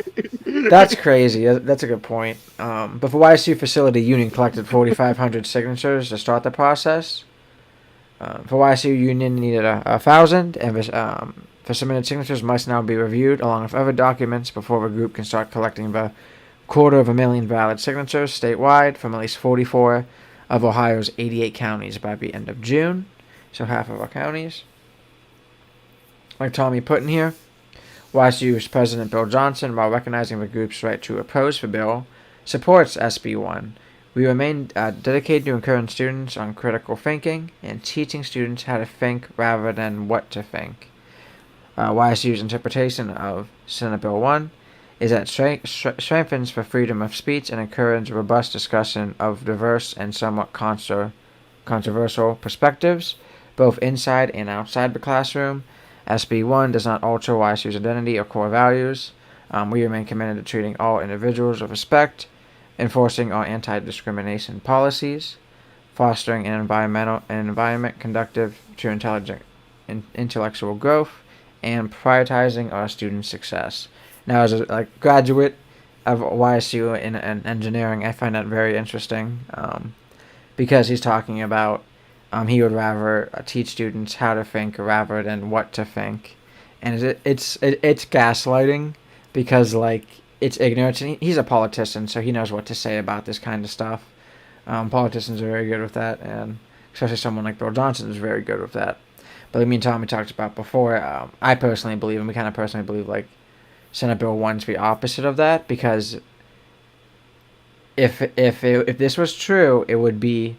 that's crazy. That's a good point. But for YSU facility, union collected 4,500 signatures to start the process. For YSU union needed 1,000, and for submitted signatures must now be reviewed along with other documents before the group can start collecting the 250,000 valid signatures statewide from at least 44 of Ohio's 88 counties by the end of June. So half of our counties. Like Tommy put in here, YSU's President Bill Johnson, while recognizing the group's right to oppose the bill, supports SB1. We remain dedicated to encouraging students on critical thinking and teaching students how to think rather than what to think. YSU's interpretation of Senate Bill 1 is that strengthens the freedom of speech and encourages robust discussion of diverse and somewhat controversial perspectives, both inside and outside the classroom. SB1 does not alter YSU's identity or core values. We remain committed to treating all individuals with respect, enforcing our anti-discrimination policies, fostering an environment conducive to intellectual growth, and prioritizing our students' success. Now, as a graduate of YSU in engineering, I find that very interesting because he's talking about he would rather teach students how to think rather than what to think, and it's gaslighting because it's ignorance. And he's a politician, so he knows what to say about this kind of stuff. Politicians are very good with that, and especially someone like Bill Johnson is very good with that. But like me and Tommy talked about before, I personally believe, and we kind of personally believe, like Senate Bill 1's the opposite of that, because if this was true, it would be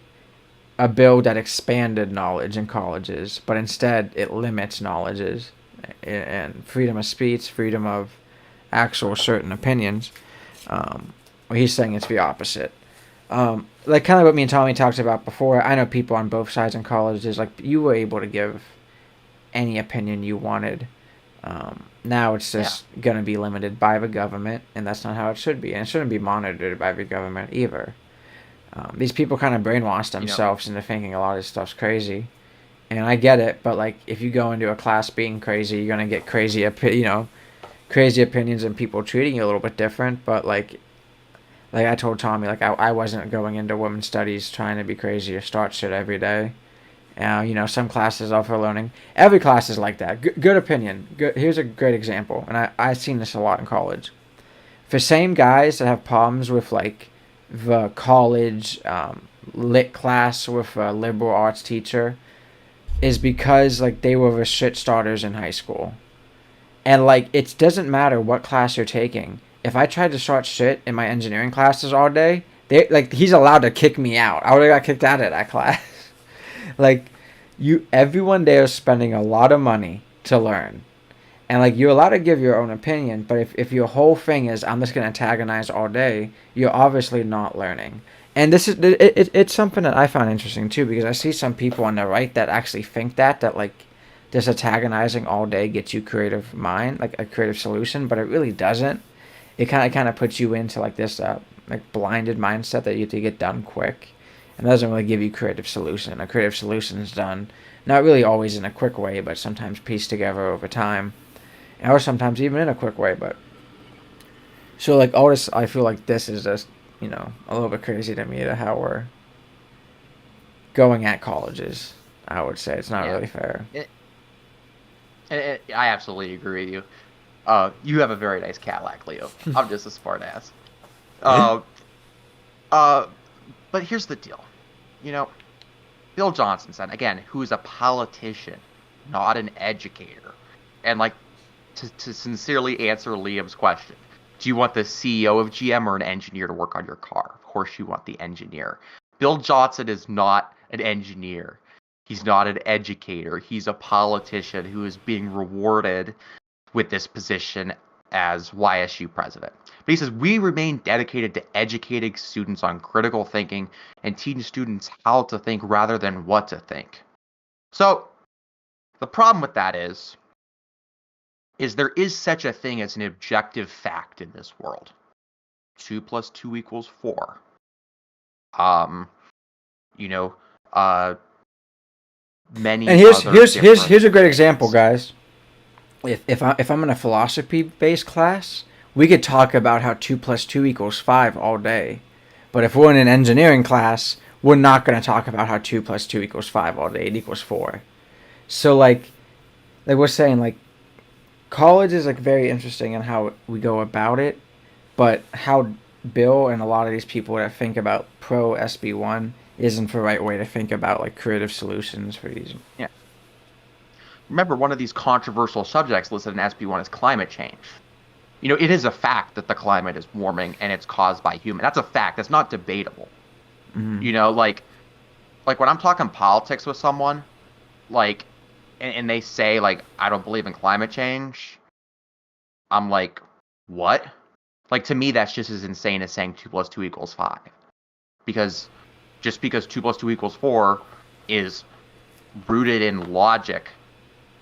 a bill that expanded knowledge in colleges, but instead it limits knowledges and freedom of speech, freedom of actual certain opinions. Well, he's saying it's the opposite. Like kind of what me and Tommy talked about before. I know people on both sides in college is like you were able to give any opinion you wanted. Now it's Yeah. just gonna be limited by the government, and that's not how it should be. And it shouldn't be monitored by the government either. These people kind of brainwash You know. themselves into thinking a lot of this stuff's crazy, and I get it. But like, if you go into a class being crazy, you're gonna get crazy opinions and people treating you a little bit different. But like I told Tommy, like I wasn't going into women's studies trying to be crazy or start shit every day. Some classes offer learning. Every class is like that. Good opinion. Good. Here's a great example, and I've seen this a lot in college. For same guys that have problems with like the college lit class with a liberal arts teacher, is because like they were the shit starters in high school, and like it doesn't matter what class you're taking. If I tried to start shit in my engineering classes all day, he's allowed to kick me out. I would have got kicked out of that class. Like everyone there is spending a lot of money to learn, and like you're allowed to give your own opinion, but if your whole thing is I'm just gonna antagonize all day, you're obviously not learning. And this is it's something that I found interesting too, because I see some people on the right that actually think that like this antagonizing all day gets you creative mind, like a creative solution, but it really doesn't. It kind of puts you into like this like blinded mindset that you have to get done quick, and that doesn't really give you creative solution. A creative solution is done not really always in a quick way, but sometimes pieced together over time, or sometimes even in a quick way. But so like all this, I feel like this is just a little bit crazy to me to how we're going at colleges. I would say it's not Yeah. really fair. I absolutely agree with you. You have a very nice Cadillac, Leo. I'm just a smart ass. Uh, but here's the deal. Bill Johnson said, again, who's a politician, not an educator. And like, to sincerely answer Liam's question, do you want the CEO of GM or an engineer to work on your car? Of course you want the engineer. Bill Johnson is not an engineer. He's not an educator. He's a politician who is being rewarded with this position as YSU president. But he says, we remain dedicated to educating students on critical thinking and teaching students how to think rather than what to think. So the problem with that is there is such a thing as an objective fact in this world. 2 + 2 = 4. Many And other here's a great example, guys. If I'm in a philosophy based class, we could talk about how 2 + 2 = 5 all day. But if we're in an engineering class, we're not going to talk about how 2 + 2 = 5 all day. It equals 4. So like we're saying, like college is like very interesting in how we go about it, but how Bill and a lot of these people that think about pro SB1 isn't the right way to think about like creative solutions for these. Yeah. Remember, one of these controversial subjects listed in SB1 is climate change. It is a fact that the climate is warming and it's caused by humans. That's a fact. That's not debatable. Mm-hmm. Like when I'm talking politics with someone, like, and they say like I don't believe in climate change, I'm like, what? Like, to me, that's just as insane as saying 2 + 2 = 5. Because just because 2 + 2 = 4 is rooted in logic,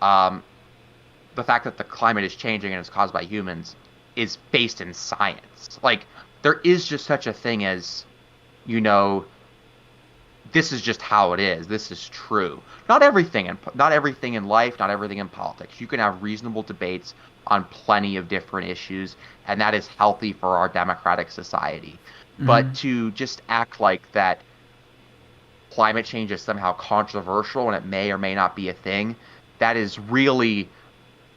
the fact that the climate is changing and it's caused by humans is based in science. Like, there is just such a thing as, this is just how it is. This is true. Not everything in life, not everything in politics. You can have reasonable debates on plenty of different issues, and that is healthy for our democratic society. Mm-hmm. But to just act like that climate change is somehow controversial and it may or may not be a thing, that is really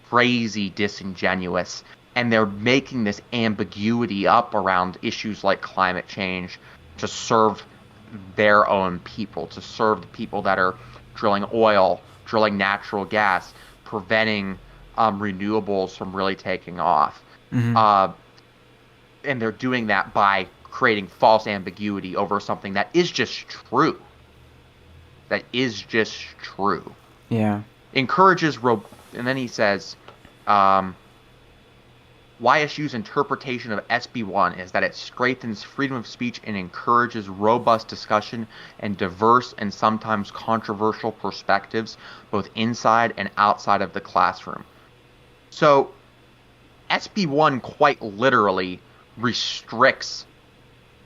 crazy disingenuous. And they're making this ambiguity up around issues like climate change to serve their own people, to serve the people that are drilling oil, drilling natural gas, preventing renewables from really taking off. Mm-hmm. And they're doing that by creating false ambiguity over something that is just true. That is just true. Yeah. Encourages, and then he says, YSU's interpretation of SB1 is that it strengthens freedom of speech and encourages robust discussion and diverse and sometimes controversial perspectives, both inside and outside of the classroom. So, SB1 quite literally restricts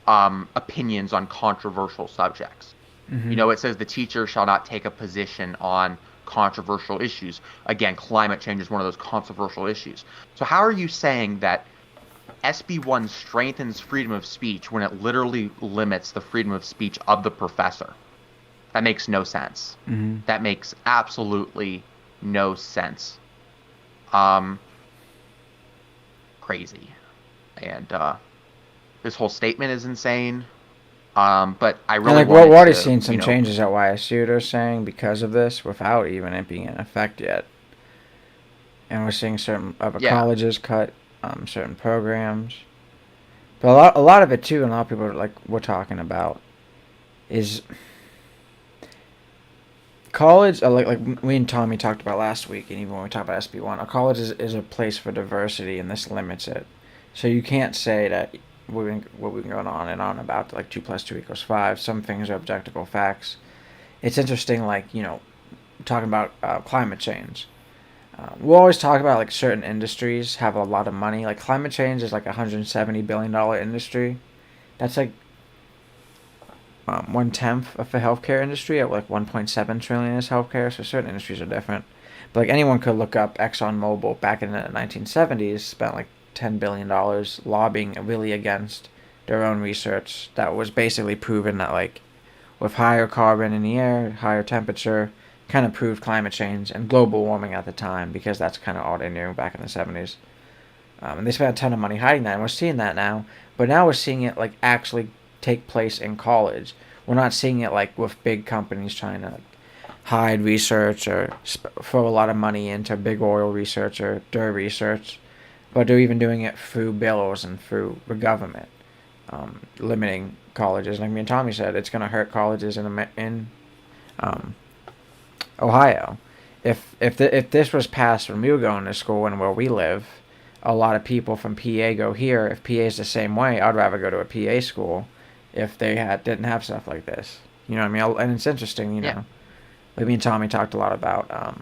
opinions on controversial subjects. Mm-hmm. It says the teacher shall not take a position on controversial issues. Again, climate change is one of those controversial issues. So how are you saying that SB1 strengthens freedom of speech when it literally limits the freedom of speech of the professor? That makes no sense. Mm-hmm. That makes absolutely no sense. Crazy. And this whole statement is insane. But I really And like, wanted I've to, seen some changes at YSU they're saying because of this, without even it being in effect yet. And we're seeing certain other colleges cut certain programs. But a lot of it too, and a lot of people like we're talking about, is college. Like me and Tommy talked about last week, and even when we talked about SB1, a college is a place for diversity, and this limits it. So you can't say that what we've been going on and on about, like 2 + 2 = 5. Some things are objective facts. It's interesting, like, talking about climate change. We'll always talk about like certain industries have a lot of money. Like climate change is like $170 billion industry. That's like 1/10 of the healthcare industry. At like 1.7 trillion is healthcare. So certain industries are different. But like anyone could look up ExxonMobil back in the 1970s spent like $10 billion lobbying really against their own research that was basically proven that like with higher carbon in the air, higher temperature, kind of proved climate change and global warming at the time, because that's kind of all they knew back in the 70s. And they spent a ton of money hiding that, and we're seeing that now. But now we're seeing it like actually take place in college. We're not seeing it like with big companies trying to hide research or throw a lot of money into big oil research or their research, but they're even doing it through bills and through the government, limiting colleges. Like me and Tommy said, it's going to hurt colleges in Ohio. If this was passed when we were going to school and where we live, a lot of people from PA go here. If PA is the same way, I'd rather go to a PA school if they didn't have stuff like this. You know what I mean? And it's interesting, Like me and Tommy talked a lot about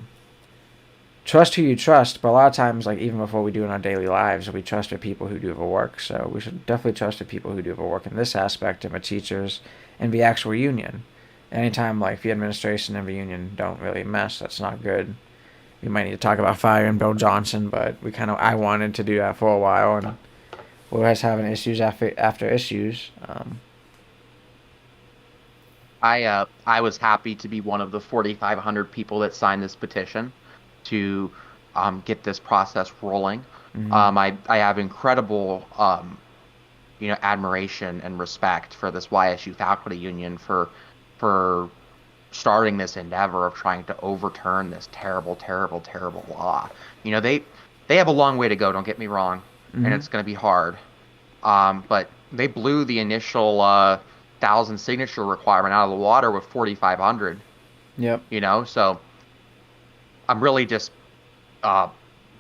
trust who you trust, but a lot of times, like even before we do in our daily lives, we trust the people who do the work. So we should definitely trust the people who do the work in this aspect, and the teachers and the actual union. Anytime like the administration and the union don't really mesh, that's not good. We might need to talk about firing Bill Johnson, but I wanted to do that for a while, and we're always having issues after issues. I was happy to be one of the 4,500 people that signed this petition to get this process rolling. Mm-hmm. I have incredible admiration and respect for this YSU faculty union for starting this endeavor of trying to overturn this terrible, terrible, terrible law. They have a long way to go, don't get me wrong, mm-hmm. and it's going to be hard. But they blew the initial 1,000 signature requirement out of the water with 4,500. Yep. So I'm really just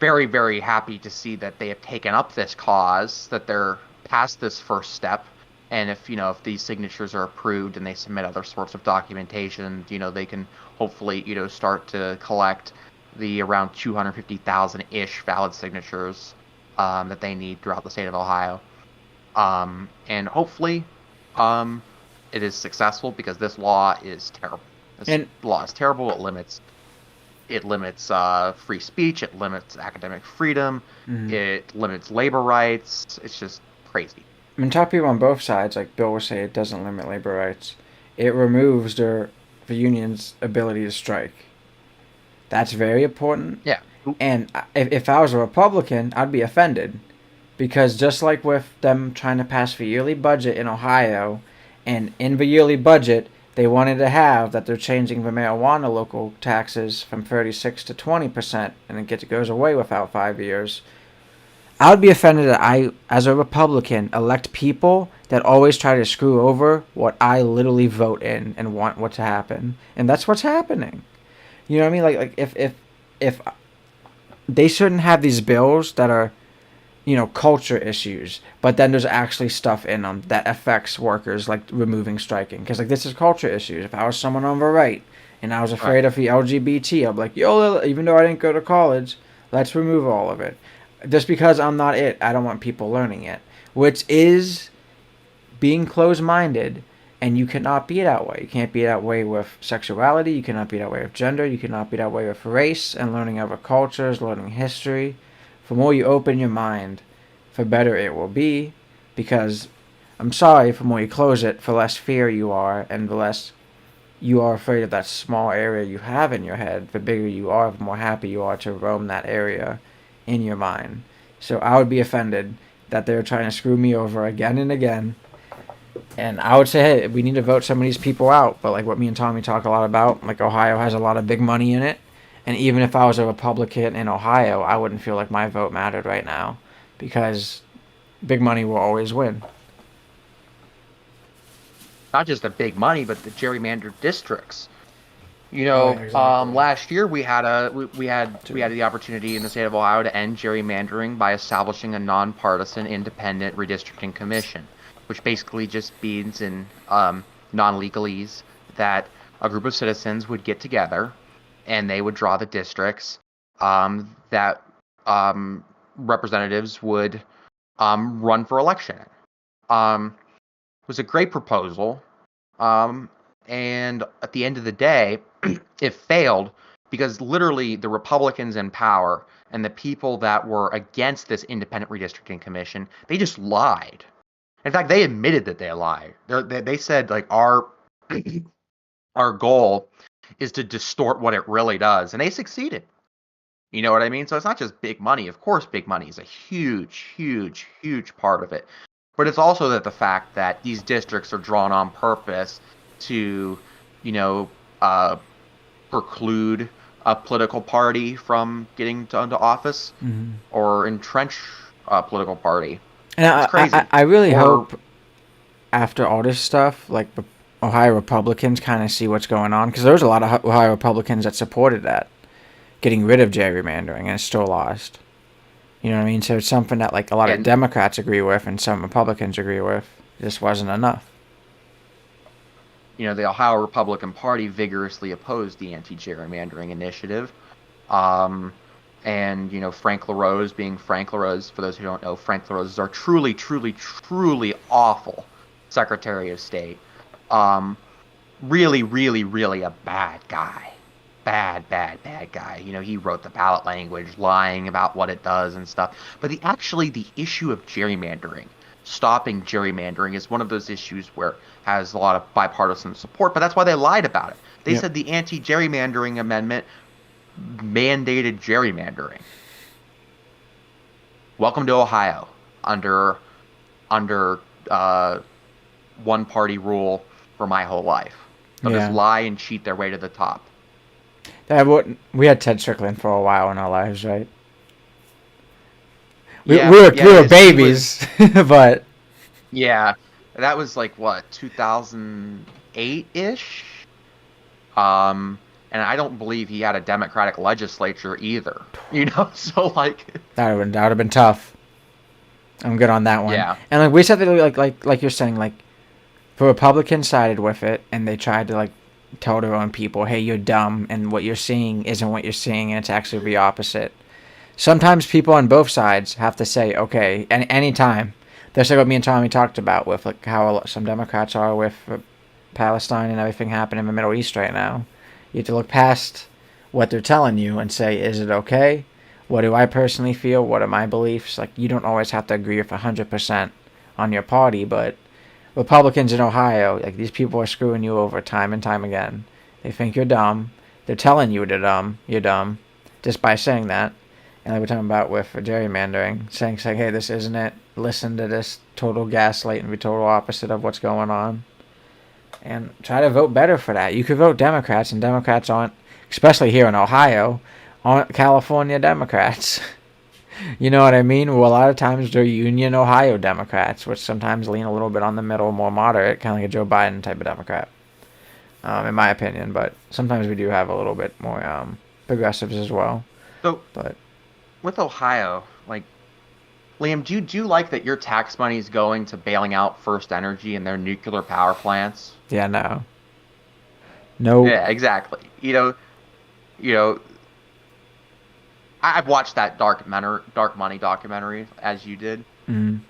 very, very happy to see that they have taken up this cause, that they're past this first step. And if these signatures are approved and they submit other sorts of documentation, they can hopefully, start to collect the around 250,000-ish valid signatures that they need throughout the state of Ohio. And hopefully it is successful, because this law is terrible. This law is terrible. It limits free speech. It limits academic freedom. Mm-hmm. It limits labor rights. It's just crazy. I mean, talk people on both sides. Like Bill will say, it doesn't limit labor rights. It removes the union's ability to strike. That's very important. Yeah. And if I was a Republican, I'd be offended. Because just like with them trying to pass the yearly budget in Ohio, and in the yearly budget, they wanted to have that they're changing the marijuana local taxes from 36 to 20%, and it goes away without 5 years. I would be offended that I, as a Republican, elect people that always try to screw over what I literally vote in and want what to happen. And that's what's happening. You know what I mean? Like if they shouldn't have these bills that are culture issues, but then there's actually stuff in them that affects workers, like removing striking. Because, like, this is culture issues. If I was someone on the right and I was Right. afraid of the LGBT, I'd be like, yo, even though I didn't go to college, let's remove all of it. Just because I'm not it, I don't want people learning it. Which is being closed minded, and you cannot be that way. You can't be that way with sexuality, you cannot be that way with gender, you cannot be that way with race and learning other cultures, learning history. The more you open your mind, the better it will be, because I'm sorry, the more you close it, the less fear you are, and the less you are afraid of that small area you have in your head, the bigger you are, the more happy you are to roam that area in your mind. So I would be offended that they're trying to screw me over again and again. And I would say, hey, we need to vote some of these people out. But like what me and Tommy talk a lot about, like Ohio has a lot of big money in it. And even if I was a Republican in Ohio, I wouldn't feel like my vote mattered right now, because big money will always win. Not just the big money, but the gerrymandered districts. Oh yeah, exactly. Last year we had the opportunity in the state of Ohio to end gerrymandering by establishing a nonpartisan, independent redistricting commission, which basically just means in non-legalese that a group of citizens would get together and they would draw the districts that representatives would run for election. It was a great proposal. And at the end of the day, it failed because literally the Republicans in power and the people that were against this independent redistricting commission, they just lied. In fact, they admitted that they lied. They said, like, our our goal is to distort what it really does, and they succeeded. You know what I mean? So it's not just big money. Of course, big money is a huge, huge, huge part of it. But it's also that the fact that these districts are drawn on purpose to, you know, preclude a political party from getting into office Mm-hmm. or entrench a political party. And It's crazy. I really Or hope after all this stuff, like the Ohio Republicans kind of see what's going on, because there was a lot of Ohio Republicans that supported that, getting rid of gerrymandering, and it's still lost. You know what I mean? So it's something that like a lot of and Democrats agree with and some Republicans agree with. It just wasn't enough. the Ohio Republican Party vigorously opposed the anti-gerrymandering initiative. Um, and Frank LaRose, being Frank LaRose, for those who don't know, Frank LaRose is our truly, truly, truly awful Secretary of State. Um, Really, really, really a bad guy. Bad, bad, bad guy. He wrote the ballot language, lying about what it does and stuff. But the issue of gerrymandering, stopping gerrymandering, is one of those issues where it has a lot of bipartisan support. But that's why they lied about it. They Yep. said the anti-gerrymandering amendment mandated gerrymandering. Welcome to Ohio under one party rule for my whole life. They'll just Yeah. lie and cheat their way to the top. We had Ted Strickland for a while in our lives, right? We, Yeah, we were yeah, we were he was. babies, but Yeah, that was like what, 2008 ish. And I don't believe he had a Democratic legislature either. So like, that would have been tough. I'm good on that one. yeah, And like we said that, like you're saying, like the Republicans sided with it, and they tried to like tell their own people, "Hey, you're dumb, and what you're seeing isn't what you're seeing, and it's actually the opposite." Sometimes people on both sides have to say, "Okay," and anytime. That's like what me and Tommy talked about with like how some Democrats are with Palestine and everything happening in the Middle East right now. You have to look past what they're telling you and say, "Is it okay? What do I personally feel? What are my beliefs?" Like, you don't always have to agree with 100% on your party, but Republicans in Ohio, like, these people are screwing you over time and time again. They think you're dumb. They're telling you they're dumb. You're dumb, just by saying that. And like we're talking about with gerrymandering, saying, "Hey, this isn't it. Listen to this total gaslight and be total opposite of what's going on." And try to vote better for that. You could vote Democrats, and Democrats aren't, especially here in Ohio, aren't California Democrats. You know what I mean? Well, a lot of times they're Union Ohio Democrats, which sometimes lean a little bit on the middle, more moderate, kind of like a Joe Biden type of Democrat, in my opinion. But sometimes we do have a little bit more progressives as well. so But with Ohio, like, Liam, do you like that your tax money is going to bailing out First Energy and their nuclear power plants? Yeah, no. Nope. Yeah, exactly. You know, I've watched that Dark Money documentary as you did. Mm.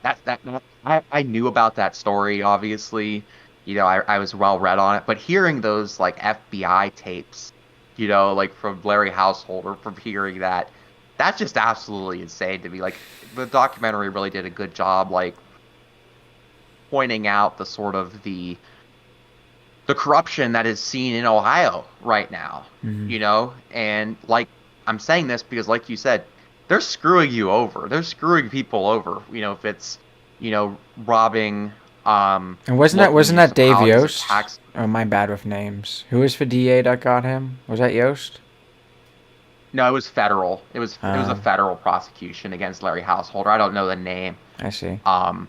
I knew about that story, obviously. I was well read on it, but hearing those like FBI tapes, like from Larry Householder, from hearing that, that's just absolutely insane to me. Like the documentary really did a good job, like pointing out the sort of the corruption that is seen in Ohio right now, Mm. and like I'm saying this because like you said, they're screwing you over. They're screwing people over, if it's, robbing And local wasn't that Dave municipalities of Yost? tax. Oh, my bad with names. Who was for DA that got him? Was that Yost? No, it was federal. It was a Um, federal prosecution against Larry Householder. I don't know the name. I see. Um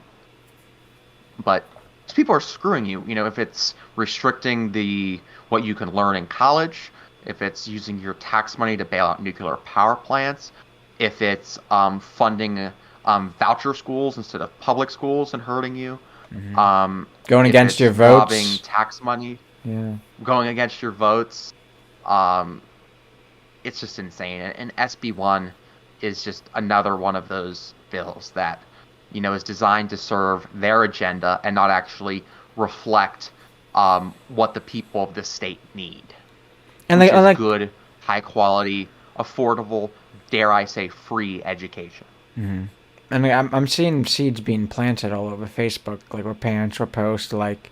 but these people are screwing you, if it's restricting the what you can learn in college, if it's using your tax money to bail out nuclear power plants, if it's funding voucher schools instead of public schools and hurting you, Hmm. um, Going if against it's your robbing votes. tax money, Yeah. going against your votes. um, it's just insane. And SB1 is just another one of those bills that, is designed to serve their agenda and not actually reflect what the people of the state need, And which is like, good, high quality, affordable, dare I say, free education. hmm and I'm seeing seeds being planted all over Facebook, like where parents will post like,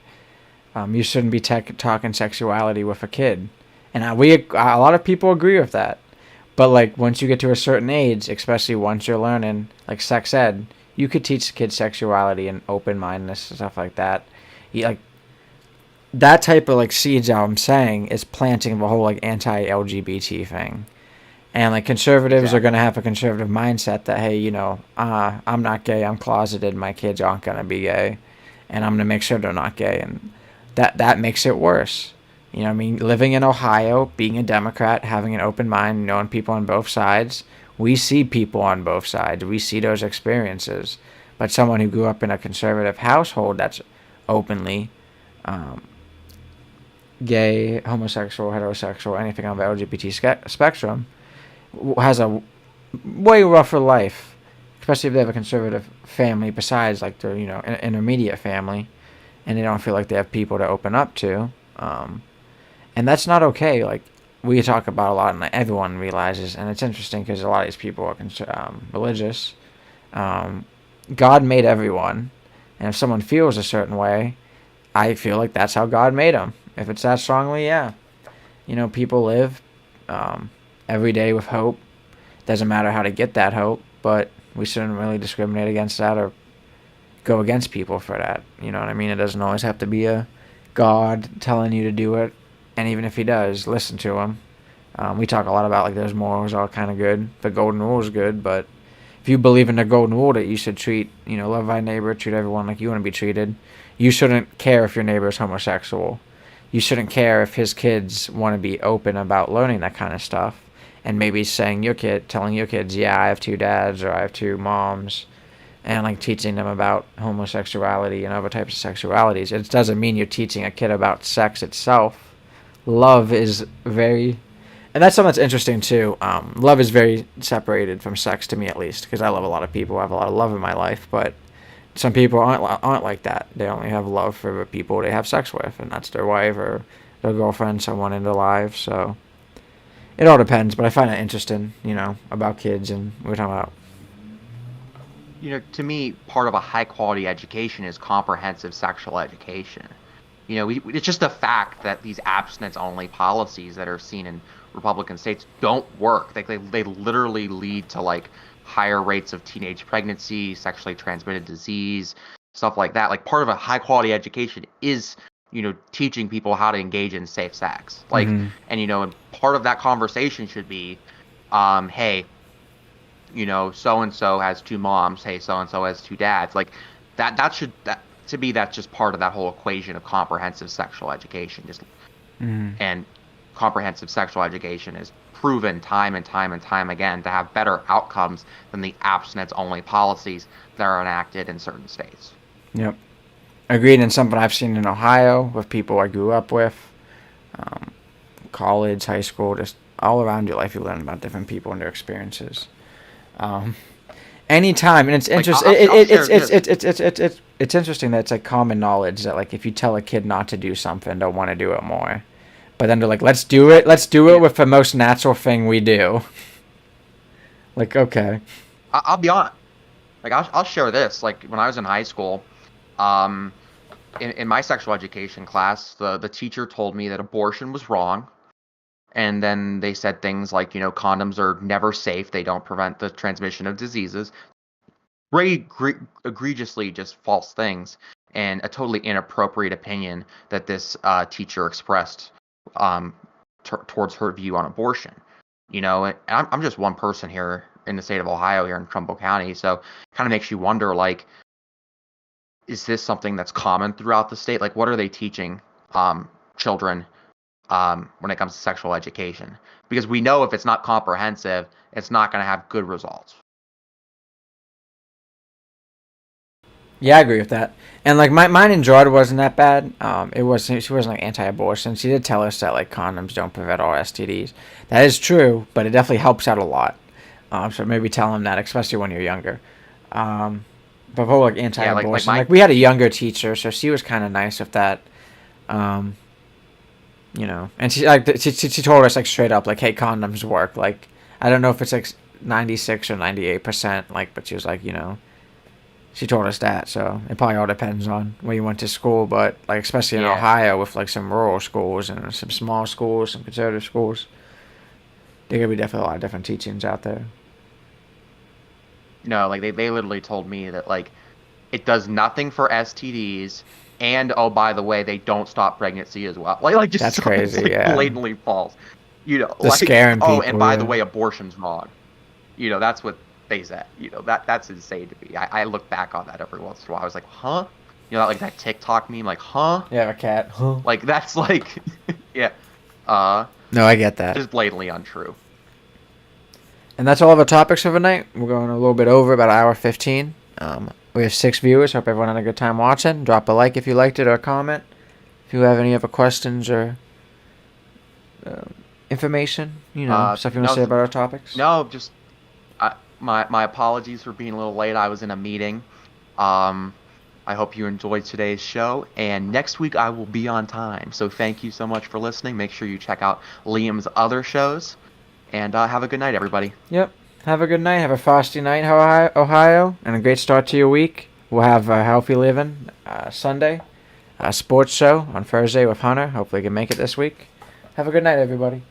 you shouldn't be talking sexuality with a kid, and a lot of people agree with that. But like once you get to a certain age, especially once you're learning like sex ed, you could teach kids sexuality and open mindedness and stuff like that. Like that type of like seeds, I'm saying, is planting the whole like anti LGBT thing. And like conservatives are Exactly. gonna have a conservative mindset that hey, I'm not gay, I'm closeted, my kids aren't gonna be gay, and I'm gonna make sure they're not gay, and that makes it worse. You know what I mean? Living in Ohio, being a Democrat, having an open mind, knowing people on both sides, we see people on both sides. We see those experiences. But someone who grew up in a conservative household that's openly um, gay, homosexual, heterosexual, anything on the LGBT spectrum, has a way rougher life, especially if they have a conservative family besides like their intermediate family, and they don't feel like they have people to open up to. And that's not okay. Like we talk about a lot, and like, everyone realizes, and it's interesting because a lot of these people are religious. Um, God made everyone, and if someone feels a certain way, I feel like that's how God made them. If it's that strongly, yeah. People live um, every day with hope. Doesn't matter how to get that hope, but we shouldn't really discriminate against that or go against people for that. You know what I mean? It doesn't always have to be a God telling you to do it, and even if He does, listen to Him. We talk a lot about like those morals are kind of good. The golden rule is good, but if you believe in the golden rule that you should love thy neighbor, treat everyone like you want to be treated, you shouldn't care if your neighbor is homosexual. You shouldn't care if his kids want to be open about learning that kind of stuff, and maybe telling your kids, yeah, I have two dads or I have two moms, and like teaching them about homosexuality and other types of sexualities. It doesn't mean you're teaching a kid about sex itself. Love is very, and that's something that's interesting too. Love is very separated from sex to me, at least, because I love a lot of people. I have a lot of love in my life, but some people aren't like that. They only have love for the people they have sex with, and that's their wife or their girlfriend, someone in their lives. So it all depends. But I find it interesting, about kids, and we're talking about. To me, part of a high quality education is comprehensive sexual education. It's just a fact that these abstinence only policies that are seen in Republican states don't work. They literally lead to like higher rates of teenage pregnancy, sexually transmitted disease, stuff like that. Like part of a high quality education is, teaching people how to engage in safe sex. Like, Mm-hmm. and part of that conversation should be, hey, so and so has two moms. Hey, so and so has two dads. Like that to me, that's just part of that whole equation of comprehensive sexual education. Just Mm-hmm. and comprehensive sexual education is proven time and time and time again to have better outcomes than the abstinence-only policies that are enacted in certain states. Yep. Agreed, and something I've seen in Ohio with people I grew up with, college, high school, just all around your life you learn about different people and their experiences. Anytime, and it's interesting. It's interesting that it's like common knowledge that like if you tell a kid not to do something, they'll want to do it more. But then they're like, let's do it. Let's do it with the most natural thing we do. Like, okay. I'll be honest. Like, I'll share this. Like, when I was in high school, in my sexual education class, the teacher told me that abortion was wrong. And then they said things like, condoms are never safe. They don't prevent the transmission of diseases. Very egregiously just false things. And a totally inappropriate opinion that this teacher expressed towards her view on abortion. And I'm just one person here in the state of Ohio, here in Trumbull County. So it kind of makes you wonder, like, is this something that's common throughout the state? Like, what are they teaching children when it comes to sexual education? Because we know if it's not comprehensive, it's not going to have good results. Yeah, I agree with that. And like mine in Georgia wasn't that bad. She wasn't like anti-abortion. She did tell us that like condoms don't prevent all STDs. That is true, but it definitely helps out a lot. So maybe tell them that, especially when you're younger. But for like anti-abortion, like we had a younger teacher, so she was kind of nice with that. And she told us like straight up like, hey, condoms work. Like I don't know if it's like 96 or 98%. Like, but she was like, she told us that. So it probably all depends on where you went to school, but like especially in Ohio with like some rural schools and some small schools, some conservative schools, there could be definitely a lot of different teachings out there. No, like they literally told me that like it does nothing for STDs, and oh by the way, they don't stop pregnancy as well. Like just that's crazy, yeah. Blatantly false. Like, scaring people. Oh, and by the way, abortion's wrong. That's what they said. That's insane to me. I look back on that every once in a while. I was like, huh? Like that TikTok meme, like, huh? Yeah, a cat. Huh? Like that's like, yeah. No, I get that. Just blatantly untrue. And that's all of our topics for the night. We're going a little bit over, about an hour 15. We have 6 viewers. Hope everyone had a good time watching. Drop a like if you liked it or a comment. If you have any other questions or information, stuff you want to say about our topics. No, just my apologies for being a little late. I was in a meeting. I hope you enjoyed today's show, and next week I will be on time. So thank you so much for listening. Make sure you check out Liam's other shows, and have a good night, everybody. Yep. Have a good night. Have a frosty night, Ohio, and a great start to your week. We'll have Healthy Living Sunday, a sports show on Thursday with Hunter. Hopefully he can make it this week. Have a good night, everybody.